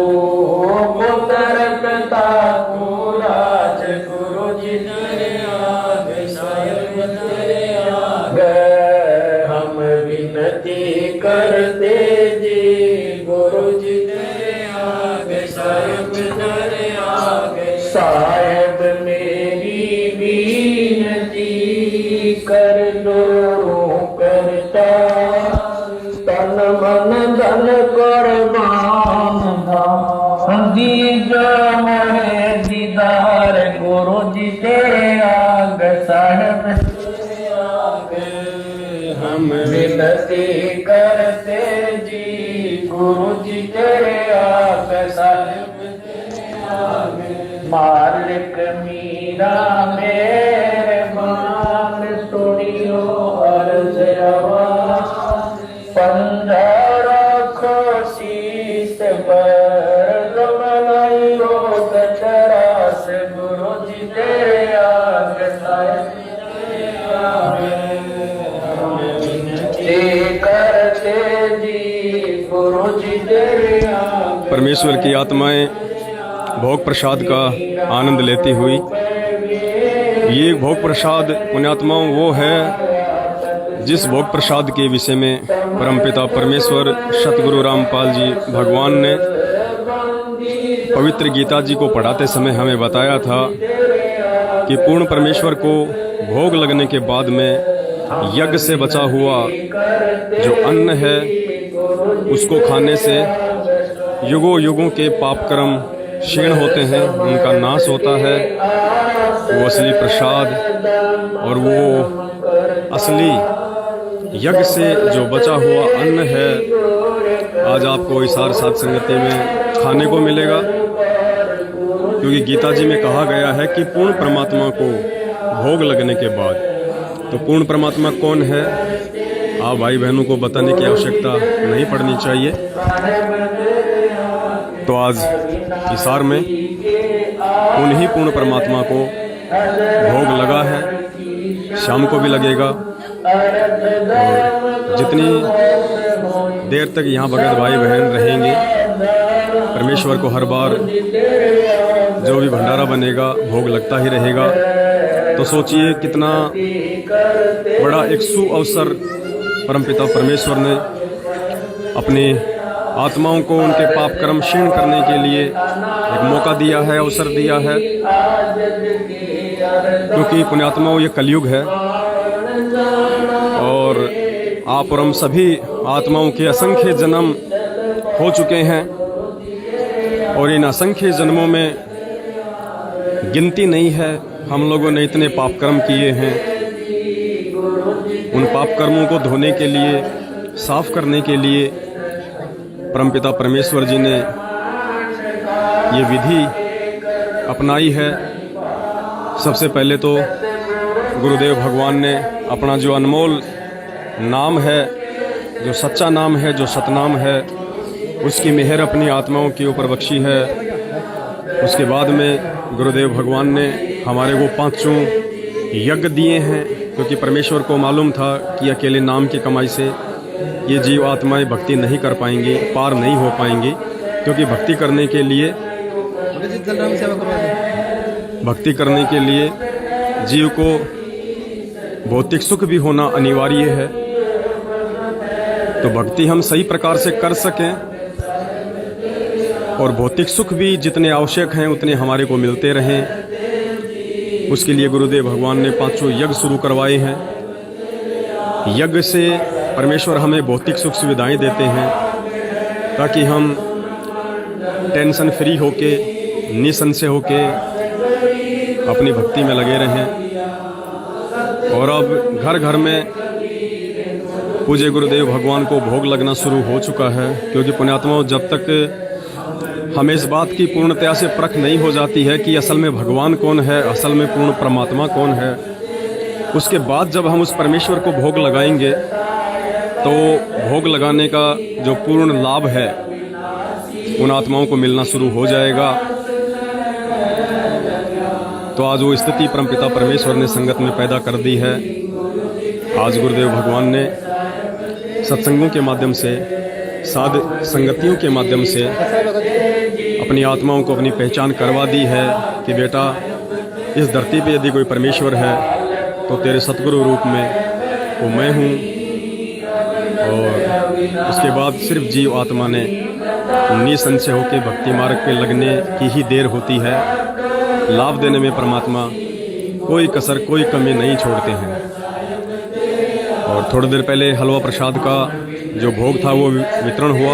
पुत्र पिता को राज गुरु जी तेरे आगे साहिब तेरे आगे हम विनती करते जी गुरु जी तेरे आगे साहिब तेरे आगे साहिब मेरी विनती कर दो करता तन मन धन कुर्बान दीजो मोहे दीदार गुरु जी तेरे आगे साहिब तेरे आगे हम विनती करते जी गुरु जी तेरे आगे साहिब तेरे आगे मालिक मीरा मेरे मान सुनियो अर्ज आवाज पंद्रह शीस पर गमनाइयो कचरास गुरु जी तेरे आगे साहिब तेरे आगे विनती करते जी गुरु जी तेरे आगे। परमेश्वर की आत्माएं भोग प्रसाद का आनंद लेती हुई, ये भोग प्रसाद पुण्यात्माओं वो है जिस भोग प्रसाद के विषय में परमपिता परमेश्वर सतगुरु रामपाल जी भगवान ने पवित्र गीता जी को पढ़ाते समय हमें बताया था कि पूर्ण परमेश्वर को भोग लगने के बाद में यज्ञ से बचा हुआ जो अन्न है उसको खाने से युगों युगों के पाप कर्म क्षीण होते हैं, उनका नाश होता है। वो असली प्रसाद और वो असली यज्ञ से जो बचा हुआ अन्न है आज आपको इसार साध संगति में खाने को मिलेगा, क्योंकि गीता जी में कहा गया है कि पूर्ण परमात्मा को भोग लगने के बाद। तो पूर्ण परमात्मा कौन है आप भाई बहनों को बताने की आवश्यकता नहीं पड़नी चाहिए। तो आज इसार में उन्हीं पूर्ण परमात्मा को भोग लगा है, शाम को भी लगेगा। और जितनी देर तक यहाँ भगत भाई बहन रहेंगे परमेश्वर को हर बार जो भी भंडारा बनेगा भोग लगता ही रहेगा। तो सोचिए कितना बड़ा एक सुअवसर परमपिता परमेश्वर ने अपनी आत्माओं को उनके पाप कर्म क्षीण करने के लिए एक मौका दिया है, अवसर दिया है। क्योंकि पुण्यात्माओं ये कलयुग है और आप और हम सभी आत्माओं के असंख्य जन्म हो चुके हैं और इन असंख्य जन्मों में गिनती नहीं है हम लोगों ने इतने पाप कर्म किए हैं। उन पाप कर्मों को धोने के लिए, साफ करने के लिए परमपिता परमेश्वर जी ने ये विधि अपनाई है। सबसे पहले तो गुरुदेव भगवान ने अपना जो अनमोल नाम है, जो सच्चा नाम है, जो सतनाम है, उसकी मेहर अपनी आत्माओं के ऊपर बख्शी है। उसके बाद में गुरुदेव भगवान ने हमारे को 5 यज्ञ दिए हैं, क्योंकि परमेश्वर को मालूम था कि अकेले नाम की कमाई से ये जीव आत्माएं भक्ति नहीं कर पाएंगी, पार नहीं हो पाएंगी। क्योंकि भक्ति करने के लिए जीव को भौतिक सुख भी होना अनिवार्य है। तो भक्ति हम सही प्रकार से कर सकें और भौतिक सुख भी जितने आवश्यक हैं उतने हमारे को मिलते रहें, उसके लिए गुरुदेव भगवान ने 5 यज्ञ शुरू करवाए हैं। यज्ञ से परमेश्वर हमें भौतिक सुख सुविधाएं देते हैं ताकि हम टेंशन फ्री होके, निसंशय होके अपनी भक्ति में लगे रहें। और अब घर घर में पूज्य गुरुदेव भगवान को भोग लगना शुरू हो चुका है। क्योंकि पुण्यात्माओं, जब तक हमें इस बात की पूर्णतया से परख नहीं हो जाती है कि असल में भगवान कौन है, असल में पूर्ण परमात्मा कौन है, उसके बाद जब हम उस परमेश्वर को भोग लगाएंगे तो भोग लगाने का जो पूर्ण लाभ है उन आत्माओं को मिलना शुरू हो जाएगा। तो आज वो स्थिति परमपिता परमेश्वर ने संगत में पैदा कर दी है। आज गुरुदेव भगवान ने सत्संगों के माध्यम से, साध संगतियों के माध्यम से अपनी आत्माओं को अपनी पहचान करवा दी है कि बेटा इस धरती पे यदि कोई परमेश्वर है तो तेरे सतगुरु रूप में वो मैं हूँ। और उसके बाद सिर्फ जीव आत्मा ने निसंशय होकर भक्ति मार्ग पे लगने की ही देर होती है। लाभ देने में परमात्मा कोई कसर कोई कमी नहीं छोड़ते हैं। और थोड़ी देर पहले हलवा प्रसाद का जो भोग था वो वितरण हुआ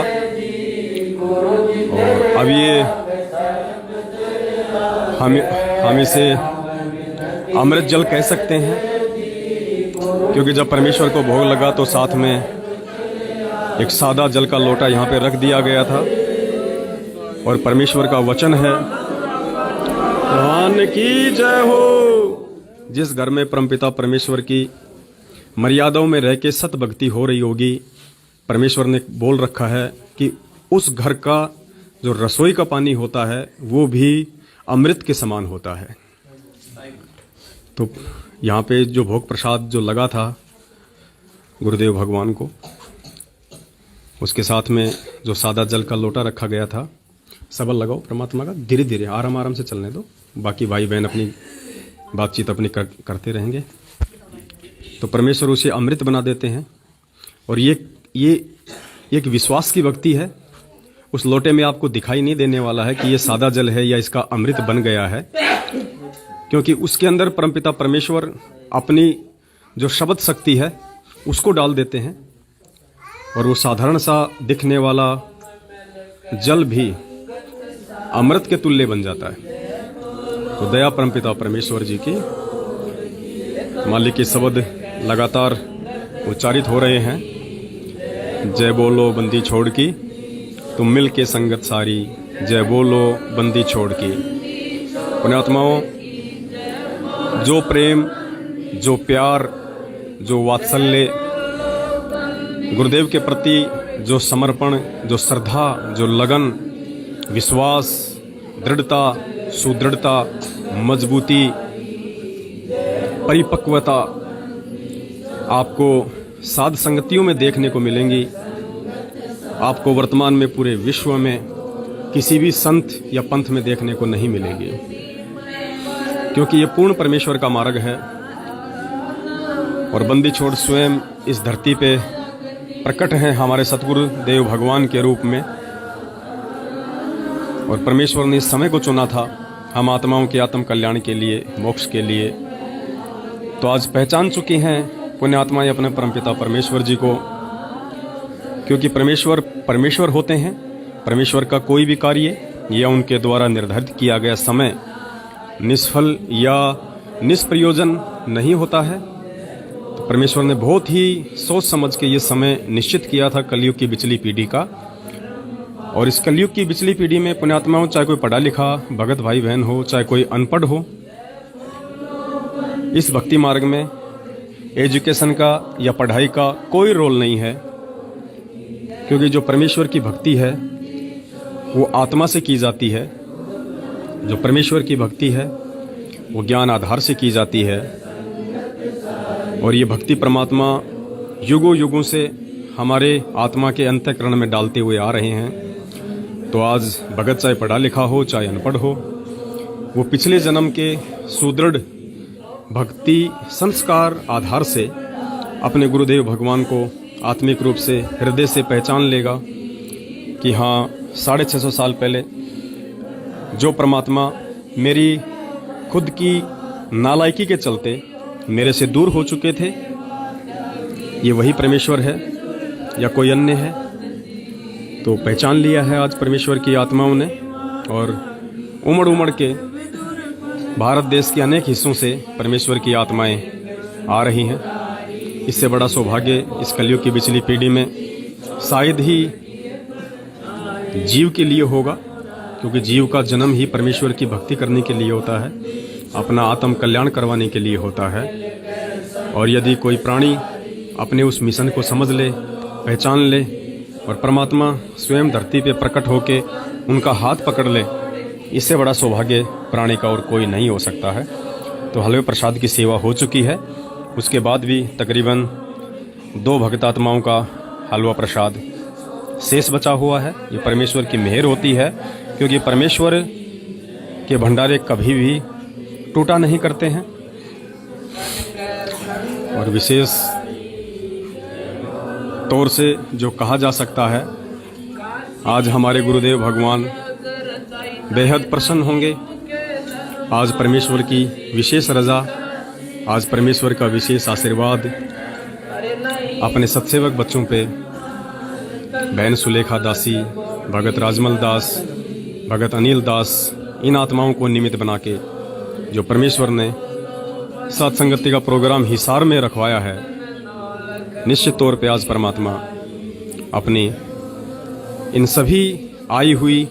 और अब ये हम इसे अमृत जल कह सकते हैं, क्योंकि जब परमेश्वर को भोग लगा तो साथ में एक सादा जल का लोटा यहाँ पे रख दिया गया था। और परमेश्वर का वचन है, भगवान की जय हो। जिस घर में परमपिता परमेश्वर की मर्यादाओं में रह के सत भक्ति हो रही होगी, परमेश्वर ने बोल रखा है कि उस घर का जो रसोई का पानी होता है वो भी अमृत के समान होता है। तो यहाँ पे जो भोग प्रसाद जो लगा था गुरुदेव भगवान को, उसके साथ में जो सादा जल का लोटा रखा गया था, सबल लगाओ परमात्मा का, धीरे धीरे आराम आराम से चलने दो, बाकी भाई बहन अपनी बातचीत अपनी करते रहेंगे। तो परमेश्वर उसे अमृत बना देते हैं। और ये एक विश्वास की भक्ति है। उस लोटे में आपको दिखाई नहीं देने वाला है कि ये सादा जल है या इसका अमृत बन गया है, क्योंकि उसके अंदर परमपिता परमेश्वर अपनी जो शब्द शक्ति है उसको डाल देते हैं और वो साधारण सा दिखने वाला जल भी अमृत के तुल्य बन जाता है। तो दया परमपिता परमेश्वर जी की, मालिक के शब्द लगातार उच्चारित हो रहे हैं। जय बोलो बंदी छोड़ की, तुम मिल के संगत सारी, जय बोलो बंदी छोड़ की। पुण्यात्माओं, जो प्रेम, जो प्यार, जो वात्सल्य, गुरुदेव के प्रति जो समर्पण, जो श्रद्धा, जो लगन, विश्वास, दृढ़ता, सुदृढ़ता, मजबूती, परिपक्वता आपको साध संगतियों में देखने को मिलेंगी। आपको वर्तमान में पूरे विश्व में किसी भी संत या पंथ में देखने को नहीं मिलेगी, क्योंकि ये पूर्ण परमेश्वर का मार्ग है। और बंदी छोड़ स्वयं इस धरती पे प्रकट हैं हमारे सतगुरु देव भगवान के रूप में। और परमेश्वर ने इस समय को चुना था हम आत्माओं के आत्म कल्याण के लिए, मोक्ष के लिए। तो आज पहचान चुकी हैं पुण्यात्माएं अपने परमपिता परमेश्वर जी को, क्योंकि परमेश्वर होते हैं। परमेश्वर का कोई भी कार्य या उनके द्वारा निर्धारित किया गया समय निष्फल या निष्प्रयोजन नहीं होता है। तो परमेश्वर ने बहुत ही सोच समझ के ये समय निश्चित किया था कलयुग की बिचली पीढ़ी का। और इस कलयुग की बिचली पीढ़ी में पुण्यात्माओं, चाहे कोई पढ़ा लिखा भगत भाई बहन हो, चाहे कोई अनपढ़ हो, इस भक्ति मार्ग में एजुकेशन का या पढ़ाई का कोई रोल नहीं है, क्योंकि जो परमेश्वर की भक्ति है वो आत्मा से की जाती है। जो परमेश्वर की भक्ति है वो ज्ञान आधार से की जाती है। और ये भक्ति परमात्मा युगों युगों से हमारे आत्मा के अंतःकरण में डालते हुए आ रहे हैं। तो आज भगत चाहे पढ़ा लिखा हो चाहे अनपढ़ हो, वो पिछले जन्म के सुदृढ़ भक्ति संस्कार आधार से अपने गुरुदेव भगवान को आत्मिक रूप से हृदय से पहचान लेगा कि हाँ, 650 साल पहले जो परमात्मा मेरी खुद की नालायकी के चलते मेरे से दूर हो चुके थे, ये वही परमेश्वर है या कोई अन्य है। तो पहचान लिया है आज परमेश्वर की आत्माओं ने। और उमड़ उमड़ के भारत देश के अनेक हिस्सों से परमेश्वर की आत्माएं आ रही हैं। इससे बड़ा सौभाग्य इस कलयुग की बिचली पीढ़ी में शायद ही जीव के लिए होगा, क्योंकि जीव का जन्म ही परमेश्वर की भक्ति करने के लिए होता है, अपना आत्म कल्याण करवाने के लिए होता है। और यदि कोई प्राणी अपने उस मिशन को समझ ले, पहचान ले और परमात्मा स्वयं धरती पे प्रकट होके उनका हाथ पकड़ ले, इससे बड़ा सौभाग्य प्राणी का और कोई नहीं हो सकता है। तो हलवे प्रसाद की सेवा हो चुकी है। उसके बाद भी तकरीबन 2 भक्तात्माओं का हलवा प्रसाद शेष बचा हुआ है। ये परमेश्वर की मेहर होती है, क्योंकि परमेश्वर के भंडारे कभी भी टूटा नहीं करते हैं। और विशेष तौर से जो कहा जा सकता है, आज हमारे गुरुदेव भगवान बेहद प्रसन्न होंगे। आज परमेश्वर की विशेष रजा, आज परमेश्वर का विशेष आशीर्वाद अपने सत्सेवक बच्चों पे, बहन सुलेखा दासी, भगत राजमल दास, भगत अनिल दास, इन आत्माओं को निमित्त बना के जो परमेश्वर ने सत्संगति का प्रोग्राम हिसार में रखवाया है, निश्चित तौर पे आज परमात्मा अपनी इन सभी आई हुई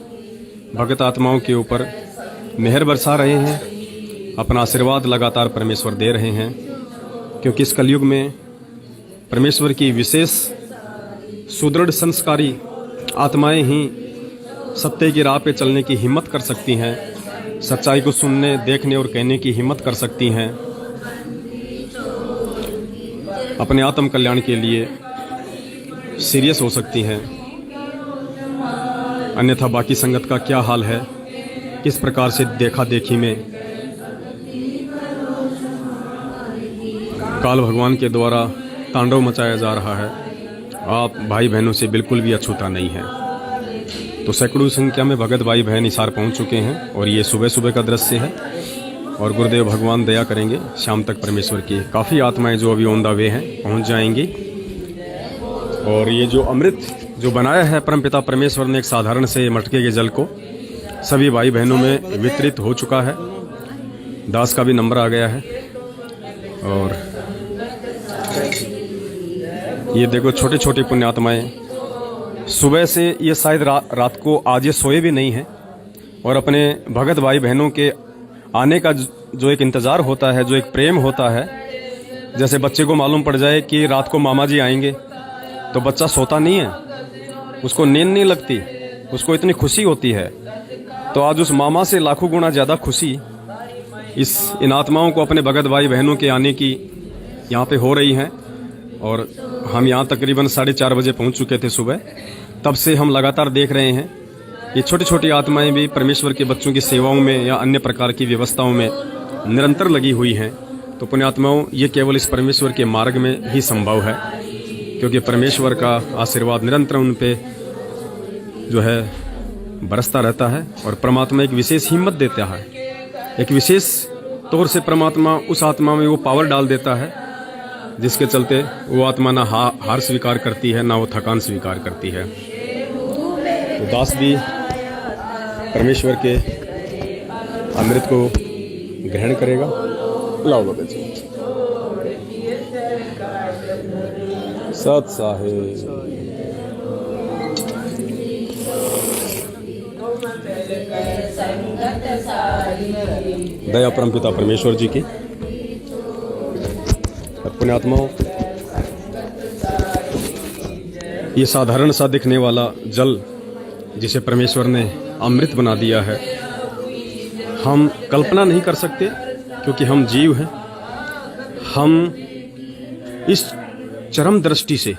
भगत आत्माओं के ऊपर मेहर बरसा रहे हैं, अपना आशीर्वाद लगातार परमेश्वर दे रहे हैं। क्योंकि इस कलयुग में परमेश्वर की विशेष सुदृढ़ संस्कारी आत्माएं ही सत्य की राह पे चलने की हिम्मत कर सकती हैं, सच्चाई को सुनने, देखने और कहने की हिम्मत कर सकती हैं, अपने आत्म कल्याण के लिए सीरियस हो सकती हैं। अन्यथा बाकी संगत का क्या हाल है, किस प्रकार से देखा देखी में काल भगवान के द्वारा तांडव मचाया जा रहा है, आप भाई बहनों से बिल्कुल भी अछूता नहीं है। तो सैकड़ों संख्या में भगत भाई बहन हिसार पहुंच चुके हैं और ये सुबह सुबह का दृश्य है। और गुरुदेव भगवान दया करेंगे, शाम तक परमेश्वर की काफ़ी आत्माएं जो अभी ऑन द वे हैं पहुंच जाएंगी। और ये जो अमृत जो बनाया है परमपिता परमेश्वर ने एक साधारण से मटके के जल को सभी भाई बहनों में वितरित हो चुका है। दास का भी नंबर आ गया है। और ये देखो छोटे छोटे पुण्यात्माएं सुबह से, ये शायद रात को आज ये सोए भी नहीं हैं और अपने भगत भाई बहनों के आने का जो एक इंतज़ार होता है, जो एक प्रेम होता है, जैसे बच्चे को मालूम पड़ जाए कि रात को मामा जी आएंगे तो बच्चा सोता नहीं है, उसको नींद नहीं लगती, उसको इतनी खुशी होती है। तो आज उस मामा से लाखों गुना ज़्यादा खुशी इन आत्माओं को अपने भगत भाई बहनों के आने की यहाँ पे हो रही है। और हम यहाँ तकरीबन 4:30 बजे पहुँच चुके थे सुबह, तब से हम लगातार देख रहे हैं ये छोटी छोटी आत्माएं भी परमेश्वर के बच्चों की सेवाओं में या अन्य प्रकार की व्यवस्थाओं में निरंतर लगी हुई हैं। तो पुण्यात्माओं, ये केवल इस परमेश्वर के मार्ग में ही संभव है, क्योंकि परमेश्वर का आशीर्वाद निरंतर उन पे जो है बरसता रहता है। और परमात्मा एक विशेष हिम्मत देता है, एक विशेष तौर से परमात्मा उस आत्मा में वो पावर डाल देता है जिसके चलते वो आत्मा ना हार स्वीकार करती है, ना वो थकान स्वीकार करती है। तो दास भी परमेश्वर के अमृत को ग्रहण करेगा। लाओ बाबा जी। सत साहेब दया परमपिता परमेश्वर जी की। पुण्यात्माओं, ये साधारण सा दिखने वाला जल जिसे परमेश्वर ने अमृत बना दिया है, हम कल्पना नहीं कर सकते, क्योंकि हम जीव हैं। हम इस चरम दृष्टि से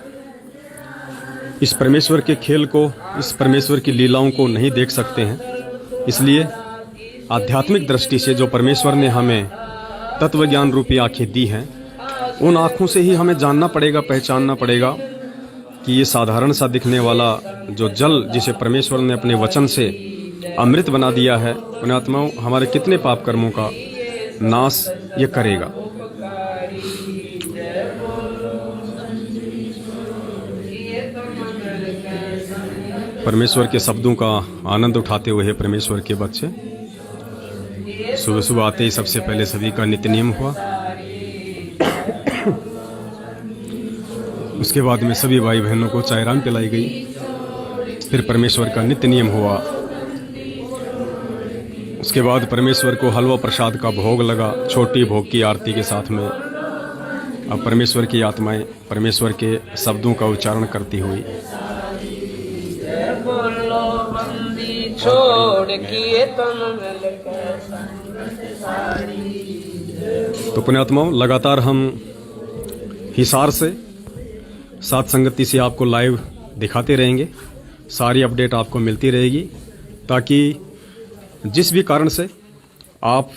इस परमेश्वर के खेल को, इस परमेश्वर की लीलाओं को नहीं देख सकते हैं। इसलिए आध्यात्मिक दृष्टि से जो परमेश्वर ने हमें तत्व ज्ञान रूपी आंखें दी हैं, उन आँखों से ही हमें जानना पड़ेगा, पहचानना पड़ेगा कि ये साधारण सा दिखने वाला जो जल जिसे परमेश्वर ने अपने वचन से अमृत बना दिया है, पुण्यात्माओं, हमारे कितने पाप कर्मों का नाश ये करेगा। परमेश्वर के शब्दों का आनंद उठाते हुए परमेश्वर के बच्चे सुबह सुबह आते ही सबसे पहले सभी का नित्य नियम हुआ। उसके बाद में सभी भाई बहनों को चाय राम पिलाई गई। फिर परमेश्वर का नित्य नियम हुआ। उसके बाद परमेश्वर को हलवा प्रसाद का भोग लगा, छोटी भोग की आरती के साथ में। अब परमेश्वर की आत्माएं परमेश्वर के शब्दों का उच्चारण करती हुई तो पुण्यात्माओं, लगातार हम हिसार से साथ संगति से आपको लाइव दिखाते रहेंगे। सारी अपडेट आपको मिलती रहेगी। ताकि जिस भी कारण से आप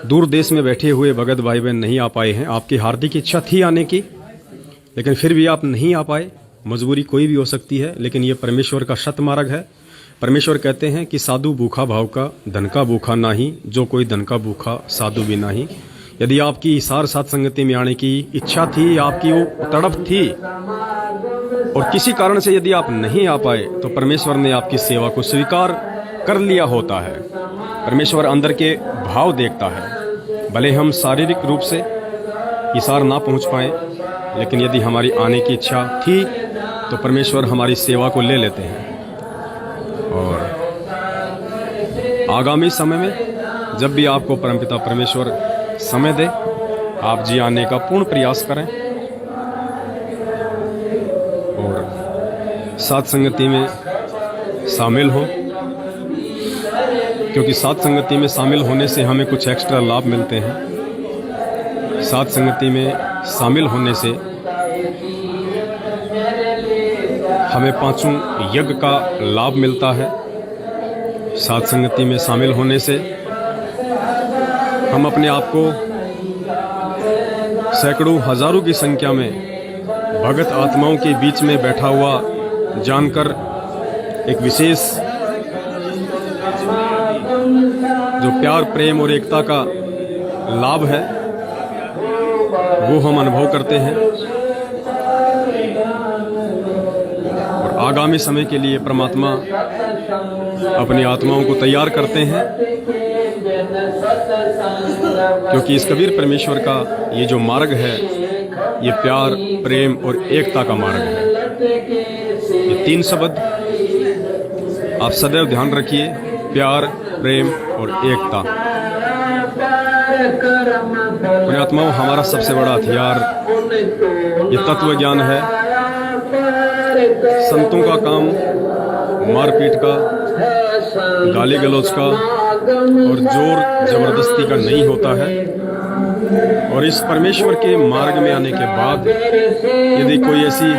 दूर देश में बैठे हुए भगत भाई बहन नहीं आ पाए हैं, आपकी हार्दिक इच्छा थी आने की, लेकिन फिर भी आप नहीं आ पाए। मजबूरी कोई भी हो सकती है, लेकिन ये परमेश्वर का सत मार्ग है। परमेश्वर कहते हैं कि साधु भूखा भाव का, धन का भूखा नाही, जो कोई धन का भूखा साधु भी नाही। यदि आपकी सार साथ संगति में आने की इच्छा थी, आपकी वो तड़प थी, और किसी कारण से यदि आप नहीं आ पाए, तो परमेश्वर ने आपकी सेवा को स्वीकार कर लिया होता है। परमेश्वर अंदर के भाव देखता है। भले हम शारीरिक रूप से इशार ना पहुंच पाए, लेकिन यदि हमारी आने की इच्छा थी तो परमेश्वर हमारी सेवा को ले लेते हैं। और आगामी समय में जब भी आपको परमपिता परमेश्वर समय दे, आप जी आने का पूर्ण प्रयास करें और साथ संगति में शामिल हों, क्योंकि साथ संगति में शामिल होने से हमें कुछ एक्स्ट्रा लाभ मिलते हैं। साथ संगति में शामिल होने से हमें 5 यज्ञ का लाभ मिलता है। साथ संगति में शामिल होने से हम अपने आप को सैकड़ों हजारों की संख्या में भगत आत्माओं के बीच में बैठा हुआ जानकर एक विशेष जो प्यार, प्रेम और एकता का लाभ है वो हम अनुभव करते हैं। और आगामी समय के लिए परमात्मा अपनी आत्माओं को तैयार करते हैं, क्योंकि इस कबीर परमेश्वर का ये जो मार्ग है, ये प्यार, प्रेम और एकता का मार्ग है। ये 3 शब्द आप सदैव ध्यान रखिए, प्यार, प्रेम और एकता। पुण्यात्माओं, हमारा सबसे बड़ा हथियार ये तत्व ज्ञान है। संतों का काम मारपीट का, गाली गलौज का और जोर जबरदस्ती का नहीं होता है। और इस परमेश्वर के मार्ग में आने के बाद यदि कोई ऐसी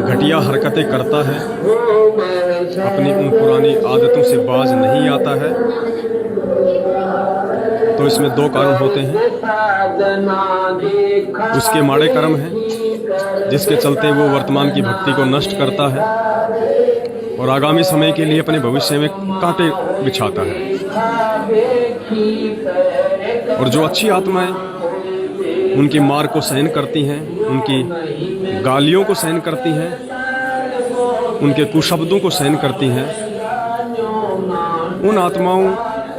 घटिया हरकतें करता है, अपनी उन पुरानी आदतों से बाज नहीं आता है, तो इसमें 2 कारण होते हैं। उसके माड़े कर्म हैं, जिसके चलते वो वर्तमान की भक्ति को नष्ट करता है और आगामी समय के लिए अपने भविष्य में कांटे बिछाता है। और जो अच्छी आत्माएं उनकी मार को सहन करती हैं, उनकी गालियों को सहन करती हैं, उनके कुशब्दों को सहन करती हैं, उन आत्माओं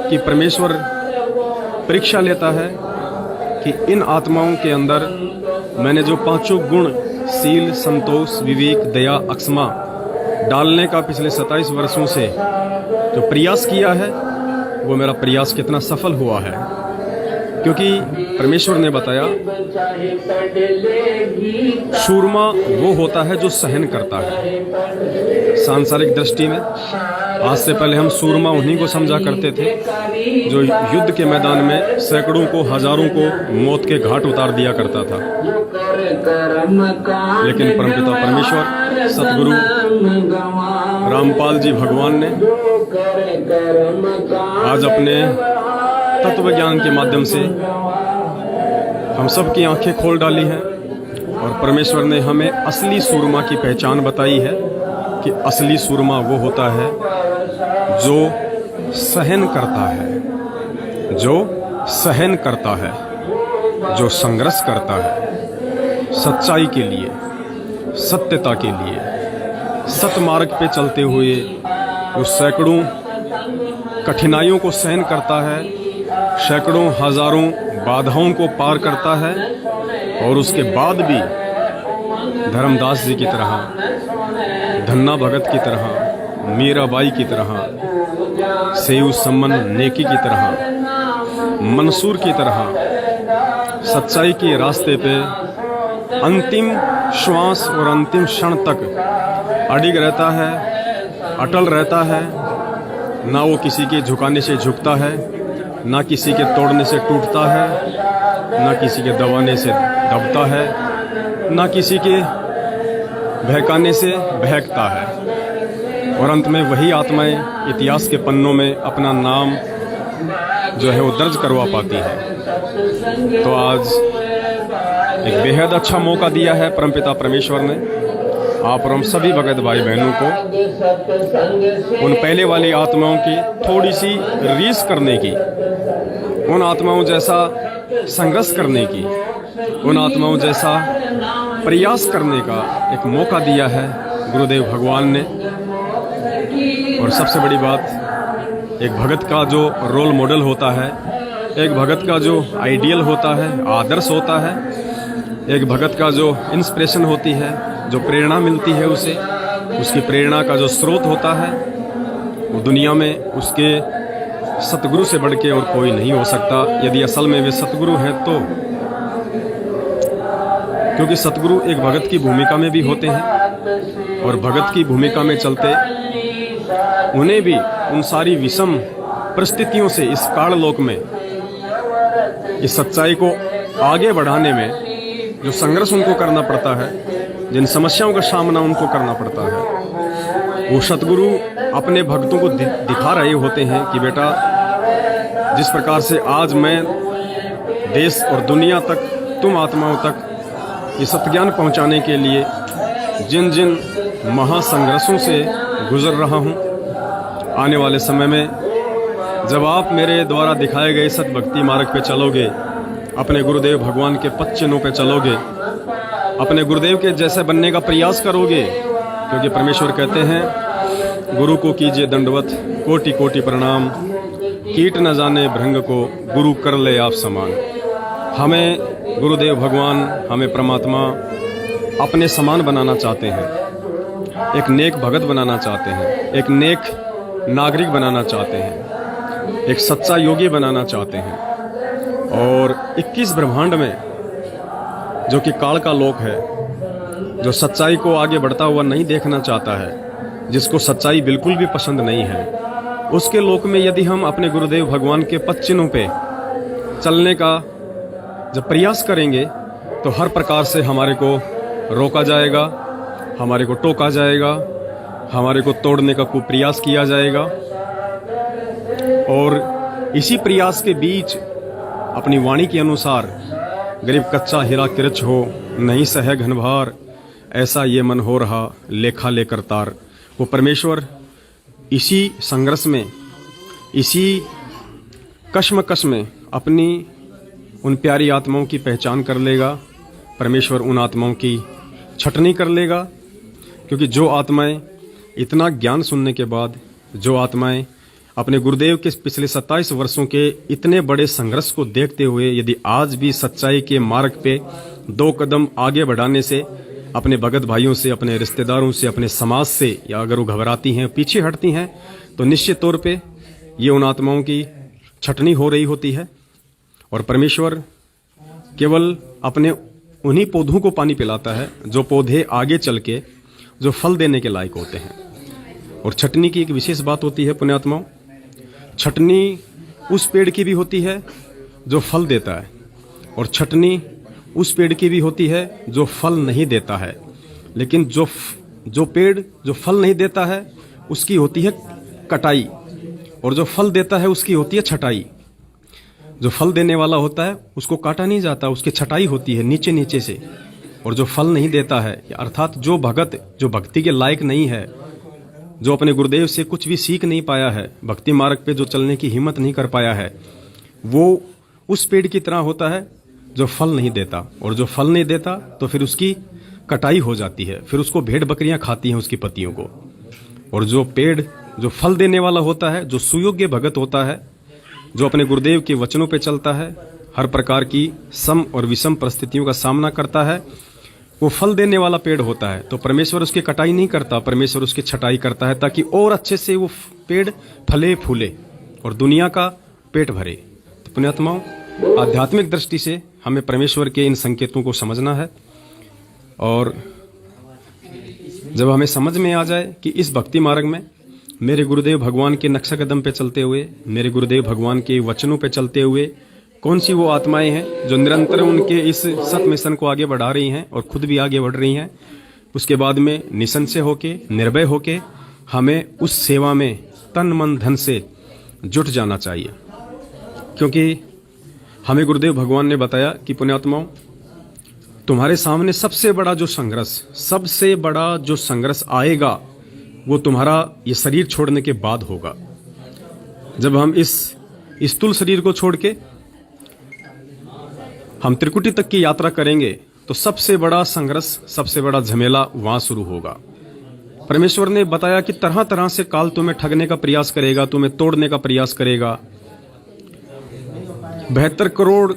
की परमेश्वर परीक्षा लेता है कि इन आत्माओं के अंदर मैंने जो 5 गुण शील, संतोष, विवेक, दया, अक्षमा डालने का पिछले 27 वर्षों से जो प्रयास किया है, वो मेरा प्रयास कितना सफल हुआ है। क्योंकि परमेश्वर ने बताया, शूरमा वो होता है जो सहन करता है। सांसारिक दृष्टि में आज से पहले हम सूरमा उन्हीं को समझा करते थे जो युद्ध के मैदान में सैकड़ों को, हजारों को मौत के घाट उतार दिया करता था। लेकिन परमपिता परमेश्वर सतगुरु रामपाल जी भगवान ने आज अपने तत्व ज्ञान के माध्यम से हम सब की आंखें खोल डाली हैं और परमेश्वर ने हमें असली सूरमा की पहचान बताई है कि असली सूरमा वो होता है जो सहन करता है, जो सहन करता है, जो संघर्ष करता है सच्चाई के लिए, सत्यता के लिए, सतमार्ग पे चलते हुए वो सैकड़ों कठिनाइयों को सहन करता है, सैकड़ों हजारों बाधाओं को पार करता है और उसके बाद भी धर्मदास जी की तरह, धन्ना भगत की तरह, मीराबाई की तरह, सेऊ सम्मन नेकी की तरह, मंसूर की तरह सच्चाई के रास्ते पे अंतिम श्वास और अंतिम क्षण तक अडिग रहता है, अटल रहता है। ना वो किसी के झुकाने से झुकता है, ना किसी के तोड़ने से टूटता है, ना किसी के दबाने से दबता है, ना किसी के बहकाने से बहकता है। और अंत में वही आत्माएं इतिहास के पन्नों में अपना नाम जो है वो दर्ज करवा पाती है। तो आज एक बेहद अच्छा मौका दिया है परमपिता परमेश्वर ने आप और हम सभी भगत भाई बहनों को उन पहले वाली आत्माओं की थोड़ी सी रीस करने की, उन आत्माओं जैसा संघर्ष करने की, उन आत्माओं जैसा प्रयास करने का एक मौका दिया है गुरुदेव भगवान ने। और सबसे बड़ी बात, एक भगत का जो रोल मॉडल होता है, एक भगत का जो आइडियल होता है, आदर्श होता है, एक भगत का जो इंस्पिरेशन होती है, जो प्रेरणा मिलती है उसे, उसकी प्रेरणा का जो स्रोत होता है, वो दुनिया में उसके सतगुरु से बढ़ के और कोई नहीं हो सकता, यदि असल में वे सतगुरु हैं तो। क्योंकि सतगुरु एक भगत की भूमिका में भी होते हैं और भगत की भूमिका में चलते उन्हें भी उन सारी विषम परिस्थितियों से इस काललोक में इस सच्चाई को आगे बढ़ाने में जो संघर्ष उनको करना पड़ता है, जिन समस्याओं का सामना उनको करना पड़ता है, वो सतगुरु अपने भक्तों को दिखा रहे होते हैं कि बेटा, जिस प्रकार से आज मैं देश और दुनिया तक, तुम आत्माओं तक ये सत्ज्ञान पहुंचाने के लिए जिन जिन महासंघर्षों से गुजर रहा हूं, आने वाले समय में जब आप मेरे द्वारा दिखाए गए सतभक्ति मार्ग पे चलोगे, अपने गुरुदेव भगवान के पद चिन्हों पे चलोगे, अपने गुरुदेव के जैसे बनने का प्रयास करोगे, क्योंकि परमेश्वर कहते हैं गुरु को कीजिए दंडवत, कोटि कोटि प्रणाम, कीट न जाने भृंग को गुरु कर ले आप समान। हमें गुरुदेव भगवान, हमें परमात्मा अपने समान बनाना चाहते हैं, एक नेक भगत बनाना चाहते हैं, एक नेक नागरिक बनाना चाहते हैं, एक सच्चा योगी बनाना चाहते हैं। और 21 ब्रह्मांड में जो कि काल का लोक है, जो सच्चाई को आगे बढ़ता हुआ नहीं देखना चाहता है, जिसको सच्चाई बिल्कुल भी पसंद नहीं है, उसके लोक में यदि हम अपने गुरुदेव भगवान के पद चिन्हों पे चलने का जब प्रयास करेंगे तो हर प्रकार से हमारे को रोका जाएगा, हमारे को टोका जाएगा, हमारे को तोड़ने का कुप्रयास किया जाएगा। और इसी प्रयास के बीच अपनी वाणी के अनुसार गरीब कच्चा हीरा किरच हो, नहीं सहे घनभार, ऐसा ये मन हो रहा लेखा लेकर तार। वो परमेश्वर इसी संघर्ष में, इसी कश्मकश में अपनी उन प्यारी आत्माओं की पहचान कर लेगा। परमेश्वर उन आत्माओं की छटनी कर लेगा, क्योंकि जो आत्माएं इतना ज्ञान सुनने के बाद, जो आत्माएं अपने गुरुदेव के पिछले 27 वर्षों के इतने बड़े संघर्ष को देखते हुए यदि आज भी सच्चाई के मार्ग पे 2 कदम आगे बढ़ाने से अपने भगत भाइयों से, अपने रिश्तेदारों से, अपने समाज से, या अगर वो घबराती हैं, पीछे हटती हैं, तो निश्चित तौर पे ये उन आत्माओं की छटनी हो रही होती है। और परमेश्वर केवल अपने उन्हीं पौधों को पानी पिलाता है जो पौधे आगे चल के जो फल देने के लायक होते हैं। और छटनी की एक विशेष बात होती है पुण्यात्माओं, छटनी उस पेड़ की भी होती है जो फल देता है, और छटनी उस पेड़ की भी होती है जो फल नहीं देता है। लेकिन जो पेड़ जो फल नहीं देता है उसकी होती है कटाई, और जो फल देता है उसकी होती है छटाई। जो फल देने वाला होता है उसको काटा नहीं जाता, उसकी छटाई होती है नीचे नीचे से। और जो फल नहीं देता है, अर्थात जो भगत जो भक्ति के लायक नहीं है, जो अपने गुरुदेव से कुछ भी सीख नहीं पाया है, भक्ति मार्ग पे जो चलने की हिम्मत नहीं कर पाया है, वो उस पेड़ की तरह होता है जो फल नहीं देता। और जो फल नहीं देता तो फिर उसकी कटाई हो जाती है, फिर उसको भेड़ बकरियां खाती हैं उसकी पत्तियों को। और जो पेड़ जो फल देने वाला होता है, जो सुयोग्य भगत होता है, जो अपने गुरुदेव के वचनों पे चलता है, हर प्रकार की सम और विषम परिस्थितियों का सामना करता है, वो फल देने वाला पेड़ होता है। तो परमेश्वर उसकी कटाई नहीं करता, परमेश्वर उसकी छटाई करता है ताकि और अच्छे से वो पेड़ फले फूले और दुनिया का पेट भरे। तो पुण्यात्माओं, आध्यात्मिक दृष्टि से हमें परमेश्वर के इन संकेतों को समझना है। और जब हमें समझ में आ जाए कि इस भक्ति मार्ग में मेरे गुरुदेव भगवान के नक्शा कदम पे चलते हुए, मेरे गुरुदेव भगवान के वचनों पे चलते हुए कौन सी वो आत्माएं हैं जो निरंतर उनके इस सत मिशन को आगे बढ़ा रही हैं और खुद भी आगे बढ़ रही हैं, उसके बाद में निसंशय होके, निर्भय होके हमें उस सेवा में तन मन धन से जुट जाना चाहिए, क्योंकि हमें गुरुदेव भगवान ने बताया कि पुण्यात्माओं, तुम्हारे सामने सबसे बड़ा जो संघर्ष आएगा वो तुम्हारा ये शरीर छोड़ने के बाद होगा। जब हम इस स्थूल शरीर को छोड़ के हम त्रिकुटी तक की यात्रा करेंगे तो सबसे बड़ा संघर्ष, सबसे बड़ा झमेला वहां शुरू होगा। परमेश्वर ने बताया कि तरह तरह से काल तुम्हें ठगने का प्रयास करेगा, तुम्हें तोड़ने का प्रयास करेगा। 72 करोड़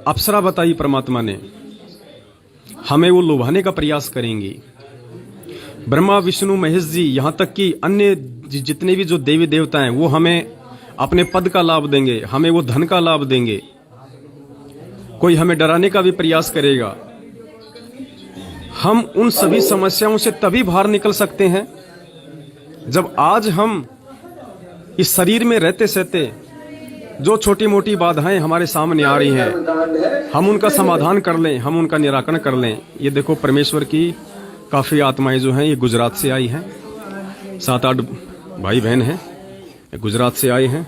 अप्सरा बताई परमात्मा ने, हमें वो लुभाने का प्रयास करेंगी। ब्रह्मा विष्णु महेश जी, यहां तक कि अन्य जितने भी जो देवी देवता हैं वो हमें अपने पद का लाभ देंगे, हमें वो धन का लाभ देंगे। कोई हमें डराने का भी प्रयास करेगा। हम उन सभी समस्याओं से तभी बाहर निकल सकते हैं जब आज हम इस शरीर में रहते सहते जो छोटी मोटी बाधाएं हमारे सामने आ रही हैं, हम उनका समाधान कर लें, हम उनका निराकरण कर लें। ये देखो, परमेश्वर की काफी आत्माएं जो हैं ये गुजरात से आई हैं, 7-8 भाई बहन हैं, गुजरात से आए हैं।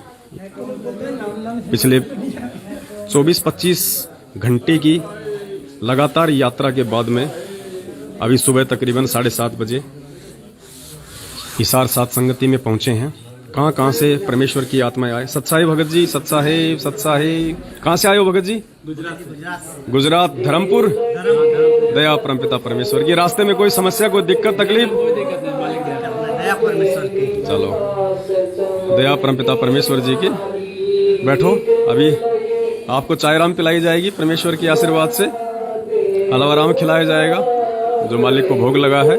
पिछले 24-25 घंटे की लगातार यात्रा के बाद में अभी सुबह तकरीबन 7:30 बजे हिसार सात संगति में पहुंचे हैं। कहां से परमेश्वर की आत्माएं आए। सत्साई भगत जी, सत्साई कहां से आए हो भगत जी? गुजरात, धर्मपुर। दया परमपिता परमेश्वर की। रास्ते में कोई समस्या, कोई दिक्कत तकलीफ? चलो, दया परमपिता परमेश्वर जी की। बैठो, अभी आपको चाय राम पिलाई जाएगी परमेश्वर के आशीर्वाद से, हलवा राम खिलाया जाएगा जो मालिक को भोग लगा है।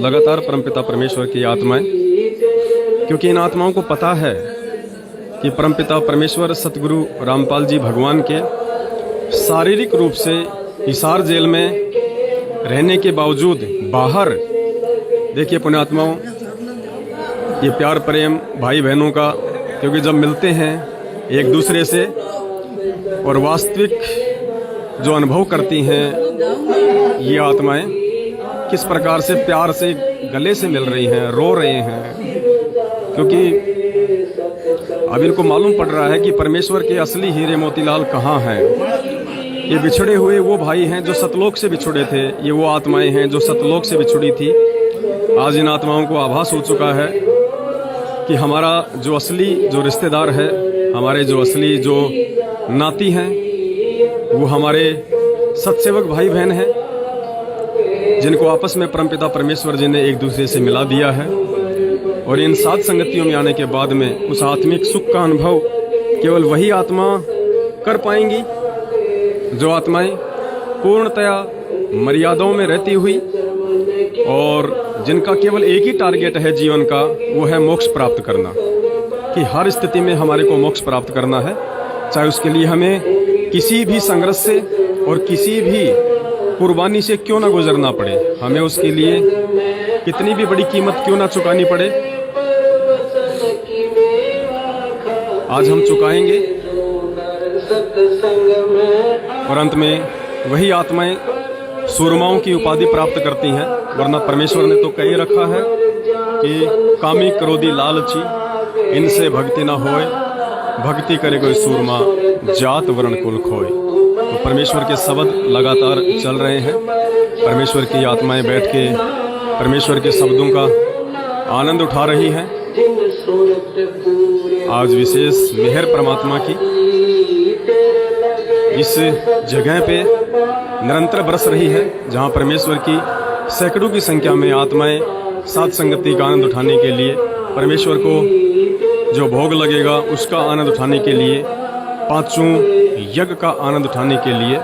लगातार परमपिता परमेश्वर की आत्माएं, क्योंकि इन आत्माओं को पता है कि परमपिता परमेश्वर सतगुरु रामपाल जी भगवान के शारीरिक रूप से हिसार जेल में रहने के बावजूद बाहर, देखिए पुण्यात्माओं, ये प्यार प्रेम भाई बहनों का, क्योंकि जब मिलते हैं एक दूसरे से और वास्तविक जो अनुभव करती हैं ये आत्माएं, किस प्रकार से प्यार से गले से मिल रही हैं, रो रहे हैं, क्योंकि अब इनको मालूम पड़ रहा है कि परमेश्वर के असली हीरे मोतीलाल कहाँ हैं। ये बिछड़े हुए वो भाई हैं जो सतलोक से बिछुड़े थे, ये वो आत्माएं हैं जो सतलोक से बिछुड़ी थी। आज इन आत्माओं को आभास हो चुका है कि हमारा जो असली जो रिश्तेदार है, हमारे जो असली जो नाती हैं, वो हमारे सतसेवक भाई बहन हैं, जिनको आपस में परमपिता परमेश्वर जी ने एक दूसरे से मिला दिया है। और इन सात संगतियों में आने के बाद में उस आत्मिक सुख का अनुभव केवल वही आत्मा कर पाएंगी जो आत्माएं पूर्णतया मर्यादाओं में रहती हुई और जिनका केवल एक ही टारगेट है जीवन का, वो है मोक्ष प्राप्त करना। कि हर स्थिति में हमारे को मोक्ष प्राप्त करना है, चाहे उसके लिए हमें किसी भी संघर्ष से और किसी भी कुर्बानी से क्यों ना गुजरना पड़े, हमें उसके लिए कितनी भी बड़ी कीमत क्यों ना चुकानी पड़े, आज हम चुकाएंगे। और अंत में वही आत्माएं सूरमाओं की उपाधि प्राप्त करती हैं, वरना परमेश्वर ने तो कही रखा है कि कामी क्रोधी लालची इनसे भक्ति न होए, भक्ति करे कोई सूरमा जात वर्ण कुल खोए। तो परमेश्वर के शब्द लगातार चल रहे हैं। परमेश्वर की आत्माएं बैठ के परमेश्वर के शब्दों का आनंद उठा रही हैं। आज विशेष मेहर परमात्मा की इस जगह पे निरंतर बरस रही है, जहां परमेश्वर की सैकड़ों की संख्या में आत्माएं सात संगति का आनंद उठाने के लिए, परमेश्वर को जो भोग लगेगा उसका आनंद उठाने के लिए, पांचों यज्ञ का आनंद उठाने के लिए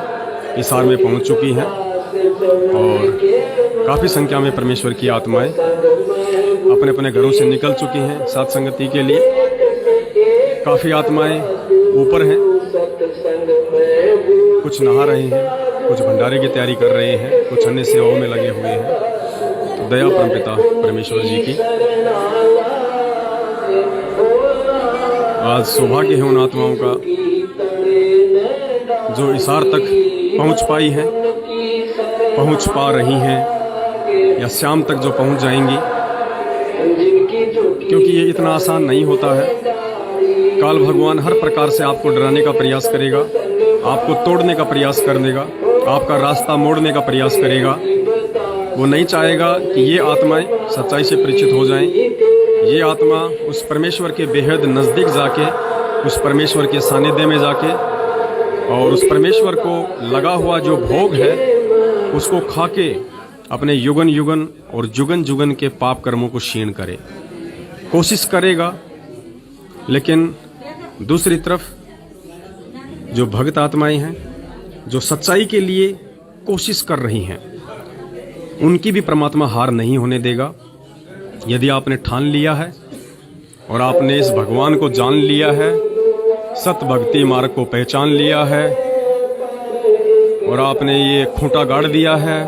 हिसार में पहुंच चुकी हैं। और काफी संख्या में परमेश्वर की आत्माएं अपने अपने घरों से निकल चुकी हैं सात संगति के लिए। काफी आत्माएं ऊपर हैं, कुछ नहा रहे हैं, कुछ भंडारे की तैयारी कर रहे हैं, कुछ अन्य सेवाओं में लगे हुए हैं। तो दया परमपिता परमेश्वर जी की आज सौभाग्य है उन आत्माओं का जो हिसार तक पहुंच पाई हैं, पहुंच पा रही हैं, या शाम तक जो पहुंच जाएंगी। क्योंकि ये इतना आसान नहीं होता है। काल भगवान हर प्रकार से आपको डराने का प्रयास करेगा, आपको तोड़ने का प्रयास कर देगा, आपका रास्ता मोड़ने का प्रयास करेगा। वो नहीं चाहेगा कि ये आत्माएं सच्चाई से परिचित हो जाएं। ये आत्मा उस परमेश्वर के बेहद नज़दीक जाके, उस परमेश्वर के सानिध्य में जाके और उस परमेश्वर को लगा हुआ जो भोग है उसको खा के अपने युगन युगन और जुगन जुगन के पाप कर्मों को क्षीण करे। कोशिश करेगा, लेकिन दूसरी तरफ जो भक्त आत्माएं हैं, जो सच्चाई के लिए कोशिश कर रही हैं, उनकी भी परमात्मा हार नहीं होने देगा। यदि आपने ठान लिया है और आपने इस भगवान को जान लिया है, सत भक्ति मार्ग को पहचान लिया है और आपने ये खूंटा गाड़ दिया है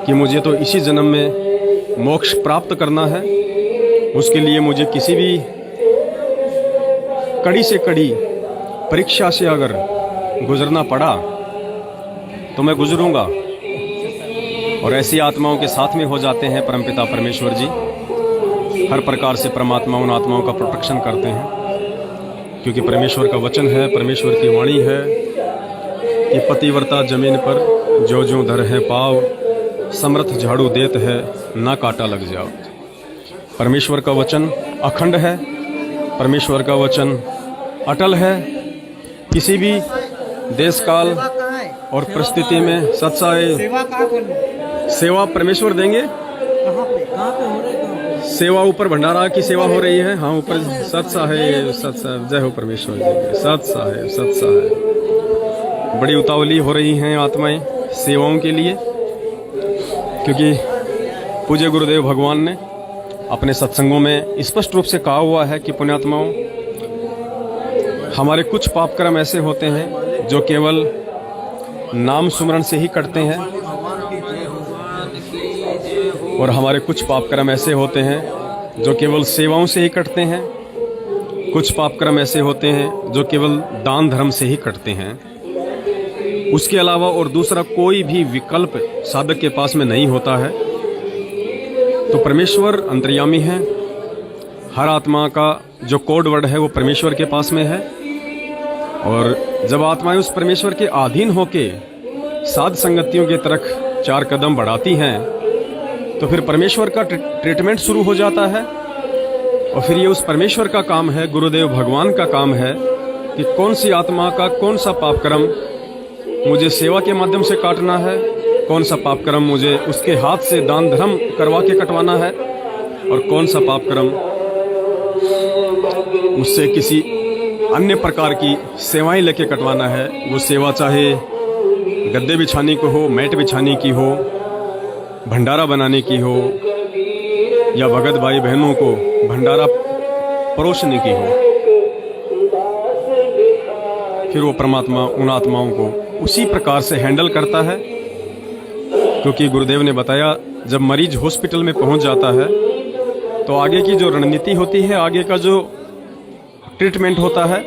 कि मुझे तो इसी जन्म में मोक्ष प्राप्त करना है, उसके लिए मुझे किसी भी कड़ी से कड़ी परीक्षा से अगर गुजरना पड़ा तो मैं गुजरूंगा। और ऐसी आत्माओं के साथ में हो जाते हैं परमपिता परमेश्वर जी। हर प्रकार से परमात्मा उन आत्माओं का प्रोटेक्शन करते हैं, क्योंकि परमेश्वर का वचन है, परमेश्वर की वाणी है कि पतिव्रता जमीन पर जो जो धर है पाव, समर्थ झाड़ू देत है ना काटा लग जाओ। परमेश्वर का वचन अखंड है, परमेश्वर का वचन अटल है। किसी भी देश काल और परिस्थिति में सच्चाई सेवा परमेश्वर देंगे। सेवा ऊपर भंडारा की सेवा हो रही है। हाँ, ऊपर सत्सा है, सत्सा, जय हो परमेश्वर जी, सत्सा है, सत्सा है। बड़ी उतावली हो रही हैं आत्माएं सेवाओं के लिए, क्योंकि पूज्य गुरुदेव भगवान ने अपने सत्संगों में स्पष्ट रूप से कहा हुआ है कि पुण्यात्माओं, हमारे कुछ पाप कर्म ऐसे होते हैं जो केवल नाम सुमरण से ही कटते हैं, और हमारे कुछ पाप कर्म ऐसे होते हैं जो केवल सेवाओं से ही कटते हैं। कुछ पाप कर्म ऐसे होते हैं जो केवल दान धर्म से ही कटते हैं। उसके अलावा और दूसरा कोई भी विकल्प साधक के पास में नहीं होता है। तो परमेश्वर अंतर्यामी है। हर आत्मा का जो कोड वर्ड है वो परमेश्वर के पास में है, और जब आत्माएं उस परमेश्वर के अधीन होके साध संगतियों की तरफ 4 कदम बढ़ाती हैं, तो फिर परमेश्वर का ट्रीटमेंट शुरू हो जाता है। और फिर ये उस परमेश्वर का काम है, गुरुदेव भगवान का काम है कि कौन सी आत्मा का कौन सा पाप कर्म मुझे सेवा के माध्यम से काटना है, कौन सा पाप कर्म मुझे उसके हाथ से दान धर्म करवा के कटवाना है, और कौन सा पाप कर्म मुझसे किसी अन्य प्रकार की सेवाएं लेके कटवाना है। वो सेवा चाहे गद्दे बिछाने को हो, मैट बिछाने की हो, भंडारा बनाने की हो, या भगत भाई बहनों को भंडारा परोसने की हो। फिर वो परमात्मा उन आत्माओं को उसी प्रकार से हैंडल करता है, क्योंकि गुरुदेव ने बताया जब मरीज हॉस्पिटल में पहुंच जाता है तो आगे की जो रणनीति होती है, आगे का जो ट्रीटमेंट होता है,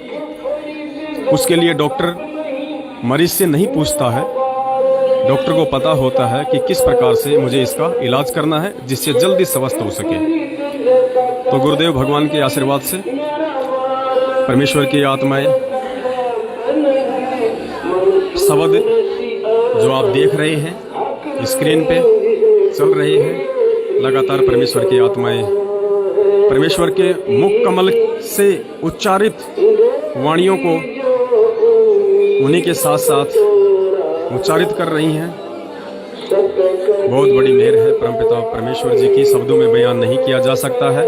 उसके लिए डॉक्टर मरीज से नहीं पूछता है। डॉक्टर को पता होता है कि किस प्रकार से मुझे इसका इलाज करना है जिससे जल्दी स्वस्थ हो सके। तो गुरुदेव भगवान के आशीर्वाद से परमेश्वर की आत्माएं शब्द जो आप देख रहे हैं स्क्रीन पे चल रही है, लगातार परमेश्वर की आत्माएं परमेश्वर के मुख कमल से उच्चारित वाणियों को उन्हीं के साथ साथ उच्चारित कर रही हैं। बहुत बड़ी मेहर है परमपिता परमेश्वर जी की, शब्दों में बयान नहीं किया जा सकता है।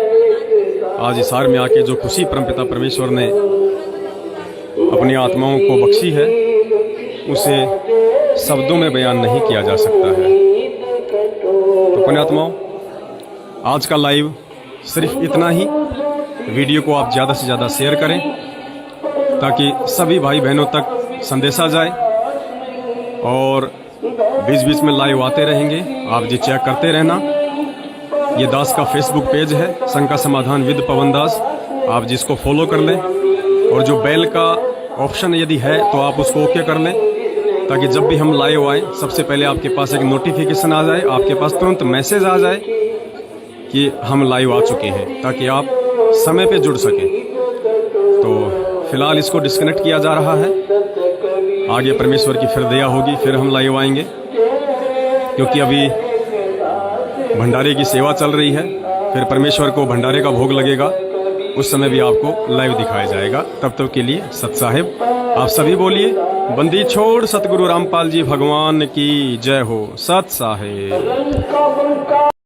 आज इसार में आके जो खुशी परमपिता परमेश्वर ने अपनी आत्माओं को बख्शी है, उसे शब्दों में बयान नहीं किया जा सकता है। तो पुण्यात्माओं, आज का लाइव सिर्फ इतना ही। वीडियो को आप ज़्यादा से ज़्यादा शेयर करें ताकि सभी भाई बहनों तक संदेशा जाए, और बीच बीच में लाइव आते रहेंगे, आप जी चेक करते रहना। ये दास का फेसबुक पेज है, शंका समाधान विद पवन दास, आप जिसको फॉलो कर लें, और जो बेल का ऑप्शन यदि है तो आप उसको ओके कर लें, ताकि जब भी हम लाइव आए सबसे पहले आपके पास एक नोटिफिकेशन आ जाए, आपके पास तुरंत मैसेज आ जाए कि हम लाइव आ चुके हैं, ताकि आप समय पे जुड़ सकें। तो फिलहाल इसको डिस्कनेक्ट किया जा रहा है। आगे परमेश्वर की फिर दया होगी, फिर हम लाइव आएंगे, क्योंकि अभी भंडारे की सेवा चल रही है। फिर परमेश्वर को भंडारे का भोग लगेगा, उस समय भी आपको लाइव दिखाया जाएगा। तब तक के लिए सत साहिब आप सभी बोलिए, बंदी छोड़ सतगुरु रामपाल जी भगवान की जय हो। सत साहिब।